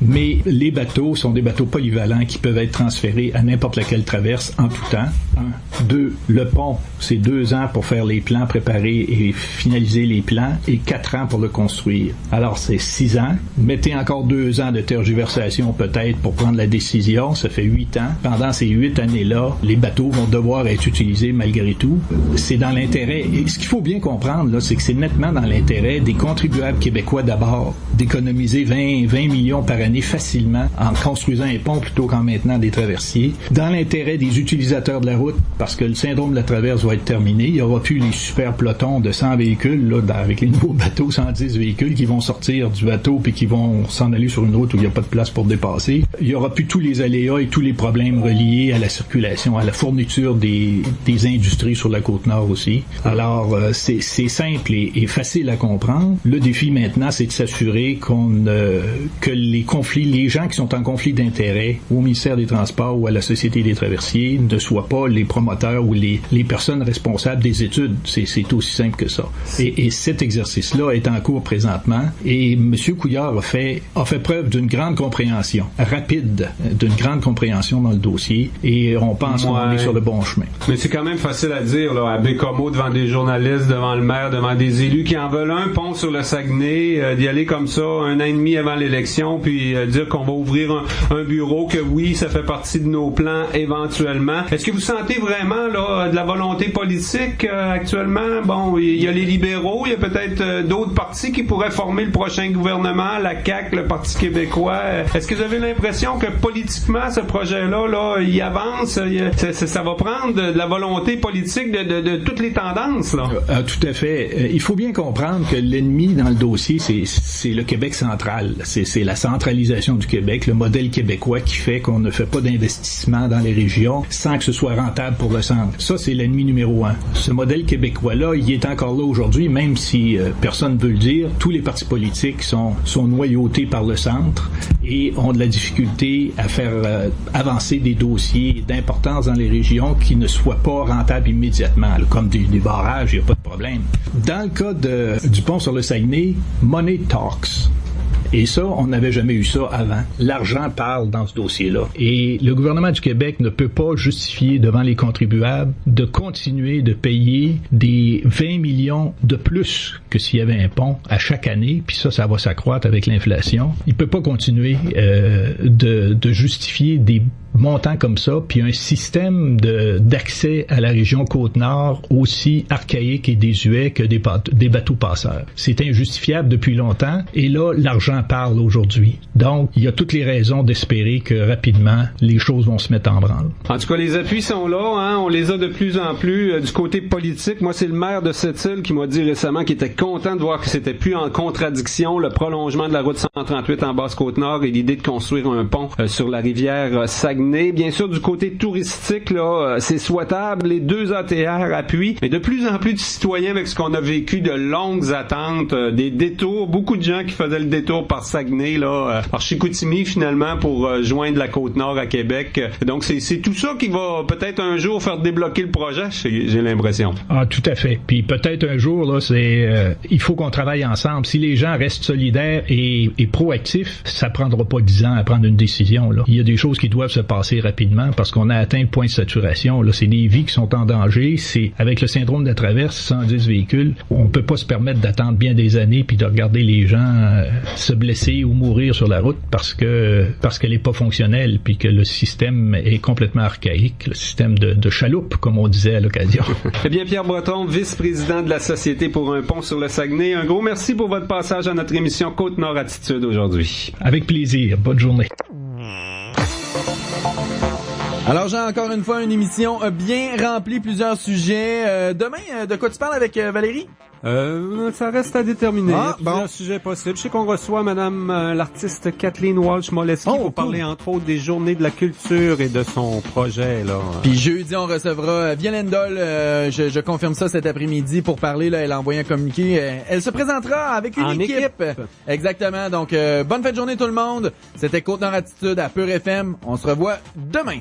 mais les bateaux sont des bateaux polyvalents qui peuvent être transférés à n'importe laquelle traverse en tout temps. 1. 2. Le pont, c'est 2 ans pour faire les plans, préparer et finaliser les plans, et 4 ans pour le construire. Alors, c'est 6 ans. Mettez encore 2 ans de tergiversation peut-être pour prendre la décision, ça fait 8 ans. Pendant ces 8 années-là, les bateaux vont devoir être utilisés malgré tout. C'est dans l'intérêt, et ce qu'il faut bien comprendre, là, c'est que c'est nettement dans l'intérêt des contribuables québécois d'abord, d'économiser 20 millions par année facilement en construisant un pont plutôt qu'en maintenant des traversiers. Dans l'intérêt des utilisateurs de la route, parce que le syndrome de la traverse va être terminé, il n'y aura plus les super pelotons de 100 véhicules, là, avec les nouveaux bateaux, 110 véhicules qui vont sortir du bateau puis qui vont s'en aller sur une route l'autoroute où il n'y a pas de place pour dépasser. Il y aura plus tous les aléas et tous les problèmes reliés à la circulation, à la fourniture des industries sur la Côte-Nord aussi. Alors, c'est simple et facile à comprendre. Le défi maintenant, c'est de s'assurer que les gens qui sont en conflit d'intérêts au ministère des Transports ou à la Société des traversiers ne soient pas les promoteurs ou les personnes responsables des études. C'est aussi simple que ça. Et cet exercice-là est en cours présentement et M. Couillard a fait preuve d'une grande compréhension, rapide, d'une grande compréhension dans le dossier et on pense qu'on est sur le bon chemin. Mais c'est quand même facile à dire, là, à Bécomo, devant des journalistes, devant le maire, devant des élus qui en veulent un pont sur le Saguenay, d'y aller comme ça 1 an et demi avant l'élection, puis dire qu'on va ouvrir un bureau, que oui, ça fait partie de nos plans éventuellement. Est-ce que vous sentez vraiment là de la volonté politique actuellement? Bon, il y a les libéraux, il y a peut-être d'autres partis qui pourraient former le prochain gouvernement, la CAQ, le Parti québécois. Est-ce que vous avez l'impression que politiquement, ce projet-là, là, il avance? Ça va prendre de la volonté politique de toutes les tendances, là? Tout à fait. Il faut bien comprendre que l'ennemi dans le dossier, c'est le Québec central. C'est la centralisation du Québec, le modèle québécois qui fait qu'on ne fait pas d'investissement dans les régions sans que ce soit rentable pour le centre. Ça, c'est l'ennemi numéro 1. Ce modèle québécois-là, il est encore là aujourd'hui, même si personne ne veut le dire. Tous les partis politiques sont noyautés par le centre et ont de la difficulté à faire avancer des dossiers d'importance dans les régions qui ne soient pas rentables immédiatement, là, comme des barrages, il n'y a pas de problème. Dans le cas du pont sur le Saguenay, money talks. Et ça, on n'avait jamais eu ça avant. L'argent parle dans ce dossier-là. Et le gouvernement du Québec ne peut pas justifier devant les contribuables de continuer de payer des 20 millions de plus que s'il y avait un pont à chaque année, puis ça va s'accroître avec l'inflation. Il peut pas continuer de justifier des montants comme ça, puis un système d'accès à la région Côte-Nord aussi archaïque et désuet que des bateaux passeurs. C'est injustifiable depuis longtemps, et là, l'argent parle aujourd'hui. Donc, il y a toutes les raisons d'espérer que rapidement, les choses vont se mettre en branle. En tout cas, les appuis sont là, hein? On les a de plus en plus. Du côté politique, moi, c'est le maire de Sept-Îles qui m'a dit récemment qu'il était content de voir que c'était plus en contradiction le prolongement de la route 138 en Basse-Côte-Nord et l'idée de construire un pont sur la rivière Saguenay. Bien sûr, du côté touristique, là, c'est souhaitable. Les 2 ATR appuient, mais de plus en plus de citoyens avec ce qu'on a vécu de longues attentes, des détours, beaucoup de gens qui faisaient le détour par Saguenay, là, par Chicoutimi finalement pour joindre la Côte-Nord à Québec. Donc c'est tout ça qui va peut-être un jour faire débloquer le projet, j'ai l'impression. Ah, tout à fait. Puis peut-être un jour, là, il faut qu'on travaille ensemble. Si les gens restent solidaires et proactifs, ça prendra pas 10 ans à prendre une décision, là. Il y a des choses qui doivent se passer rapidement parce qu'on a atteint le point de saturation. Là, c'est des vies qui sont en danger. C'est avec le syndrome de la traverse, 110 véhicules, on peut pas se permettre d'attendre bien des années puis de regarder les gens se blesser ou mourir sur la route parce qu'elle est pas fonctionnelle puis que le système est complètement archaïque, le système de chaloupe, comme on disait à l'occasion. Eh bien, Pierre Breton, vice-président de la Société pour un pont sur le Saguenay, un gros merci pour votre passage à notre émission Côte-Nord Attitude aujourd'hui. Avec plaisir. Bonne journée. Alors, j'ai encore une fois une émission bien remplie, plusieurs sujets. Demain, de quoi tu parles avec Valérie? Ça reste à déterminer. Ah, bon. Un sujet possible. Je sais qu'on reçoit madame l'artiste Kathleen Walsh-Moleski pour parler entre autres des Journées de la culture et de son projet, là. Puis jeudi, on recevra Violaine Dole, je confirme ça cet après-midi pour parler, là, elle a envoyé un communiqué. Elle se présentera avec une équipe. Exactement. Donc, bonne fin de journée tout le monde. C'était Côte-Nord Attitude à Pure FM. On se revoit demain.